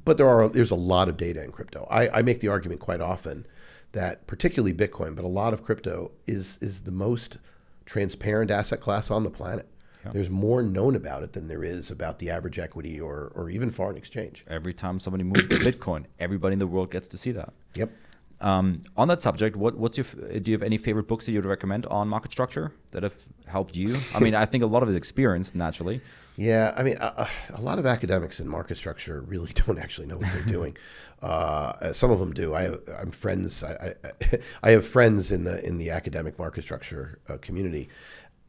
But there's a lot of data in crypto. I make the argument quite often that particularly Bitcoin, but a lot of crypto is the most transparent asset class on the planet. Yeah. There's more known about it than there is about the average equity or even foreign exchange. Every time somebody moves to Bitcoin, everybody in the world gets to see that. Yep. On that subject, do you have any favorite books that you'd recommend on market structure that have helped you? I mean, I think a lot of it is experience, naturally. Yeah, I mean, a lot of academics in market structure really don't actually know what they're doing. Some of them do. I'm friends. I have friends in the academic market structure community.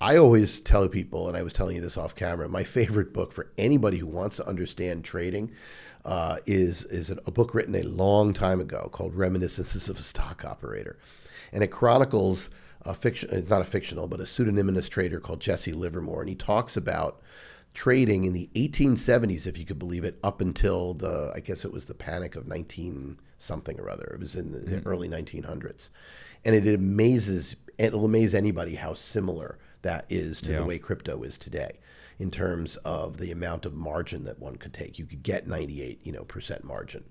I always tell people, and I was telling you this off camera, my favorite book for anybody who wants to understand trading is a book written a long time ago called Reminiscences of a Stock Operator. And it chronicles it's not a fictional, but a pseudonymous trader called Jesse Livermore. And he talks about trading in the 1870s, if you could believe it, up until I guess it was the panic of 19 something or other. It was in the early 1900s. And it'll amaze anybody how similar that is to the way crypto is today in terms of the amount of margin that one could take. You could get 98% margin.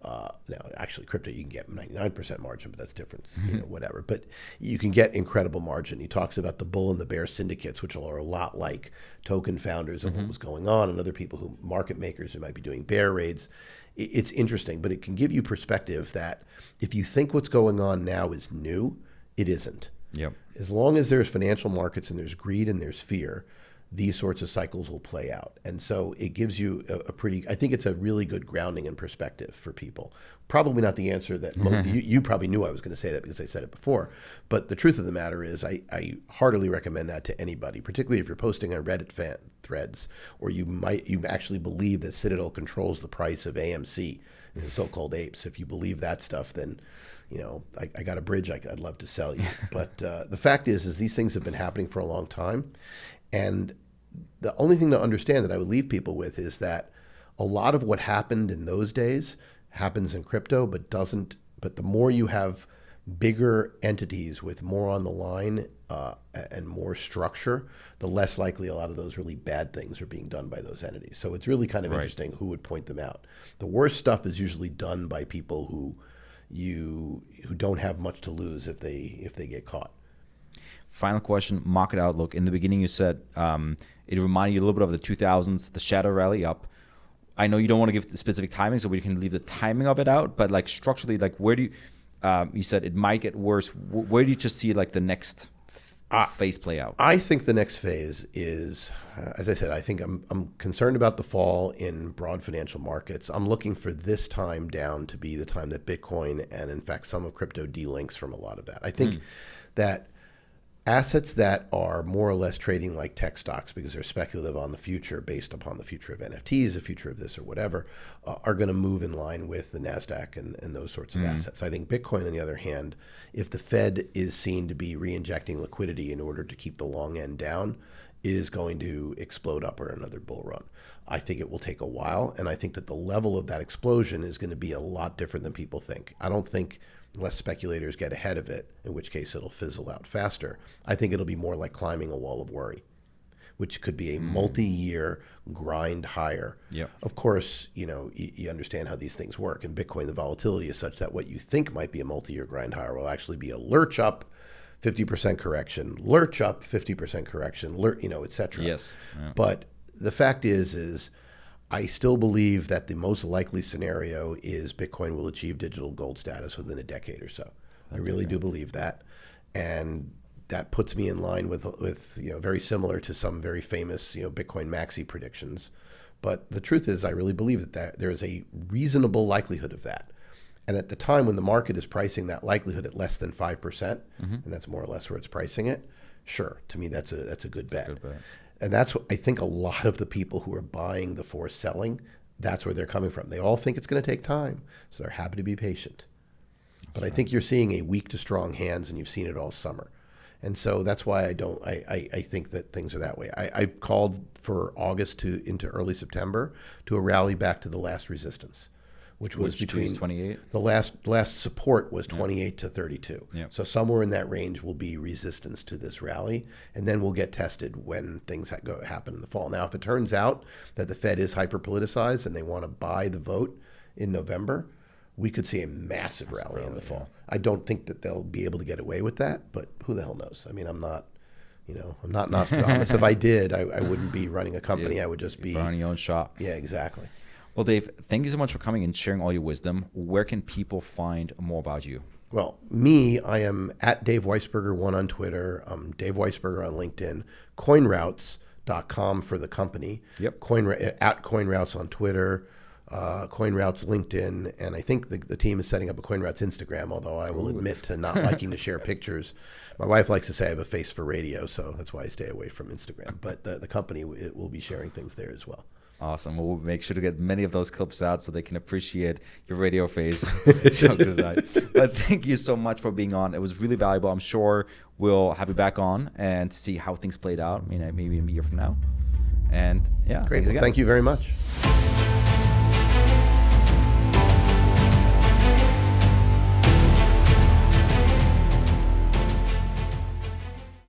Now, actually, crypto, you can get 99% margin, but that's different, whatever. But you can get incredible margin. He talks about the bull and the bear syndicates, which are a lot like token founders and what was going on, and other people market makers who might be doing bear raids. It's interesting, but it can give you perspective that if you think what's going on now is new, it isn't. Yep. As long as there's financial markets and there's greed and there's fear, these sorts of cycles will play out. And so it gives you a pretty, I think it's a really good grounding and perspective for people. Probably not the answer that you probably knew I was going to say that because I said it before. But the truth of the matter is I heartily recommend that to anybody, particularly if you're posting on Reddit fan threads, or you actually believe that Citadel controls the price of AMC, the so-called apes. If you believe that stuff, then I got a bridge I'd love to sell you. But the fact is these things have been happening for a long time. And the only thing to understand that I would leave people with is that a lot of what happened in those days happens in crypto, but doesn't. But the more you have bigger entities with more on the line and more structure, the less likely a lot of those really bad things are being done by those entities. So it's really kind of interesting who would point them out. The worst stuff is usually done by people who don't have much to lose if they get caught. Final question, market outlook. In the beginning, you said it reminded you a little bit of the 2000s, the shadow rally up. I know you don't want to give the specific timing, so we can leave the timing of it out. But like structurally, like where do you? You said it might get worse. Where do you just see like the next phase play out? I think the next phase is, as I said, I think I'm concerned about the fall in broad financial markets. I'm looking for this time down to be the time that Bitcoin and in fact some of crypto delinks from a lot of that. I think that assets that are more or less trading like tech stocks because they're speculative on the future based upon the future of NFTs, the future of this or whatever, are going to move in line with the NASDAQ and those sorts of assets. I think Bitcoin, on the other hand, if the Fed is seen to be re-injecting liquidity in order to keep the long end down, is going to explode up or another bull run. I think it will take a while, and I think that the level of that explosion is going to be a lot different than people think. I don't think, unless speculators get ahead of it, in which case it'll fizzle out faster, I think it'll be more like climbing a wall of worry, which could be a multi-year grind higher. Yep. Of course, you understand how these things work. In Bitcoin, the volatility is such that what you think might be a multi-year grind higher will actually be a lurch up, 50% correction, lurch up, 50% correction, et cetera. Yes. Yeah. But the fact is I still believe that the most likely scenario is Bitcoin will achieve digital gold status within a decade or so. I really do believe that. And that puts me in line with very similar to some very famous, Bitcoin maxi predictions. But the truth is, I really believe that there is a reasonable likelihood of that. And at the time when the market is pricing that likelihood at less than 5%, and that's more or less where it's pricing it, sure, to me that's a good bet. And that's what I think a lot of the people who are buying the forced selling, that's where they're coming from. They all think it's going to take time, so they're happy to be patient. But I think you're seeing a weak to strong hands, and you've seen it all summer. And so that's why I think that things are that way. I called for August into early September to a rally back to the last resistance, which was between 28. The last support was 28 to 32. Yep. So somewhere in that range will be resistance to this rally, and then we'll get tested when things happen in the fall. Now, if it turns out that the Fed is hyper politicized and they want to buy the vote in November, we could see a massive rally in the fall. I don't think that they'll be able to get away with that, but who the hell knows? I mean, I'm not Nostradamus. If I did, I wouldn't be running a company. I would just be running your own shop. Yeah, exactly. Well, Dave, thank you so much for coming and sharing all your wisdom. Where can people find more about you? Well, me, I am at Dave Weisberger 1 on Twitter, Dave Weisberger on LinkedIn, CoinRoutes.com for the company. Yep. At CoinRoutes on Twitter, CoinRoutes LinkedIn, and I think the team is setting up a CoinRoutes Instagram, although I will admit to not liking to share pictures. My wife likes to say I have a face for radio, so that's why I stay away from Instagram. But the company will be sharing things there as well. Awesome. We'll make sure to get many of those clips out so they can appreciate your radio face. But thank you so much for being on. It was really valuable. I'm sure we'll have you back on and see how things played out, maybe a year from now. And yeah, great. Well, thank you very much.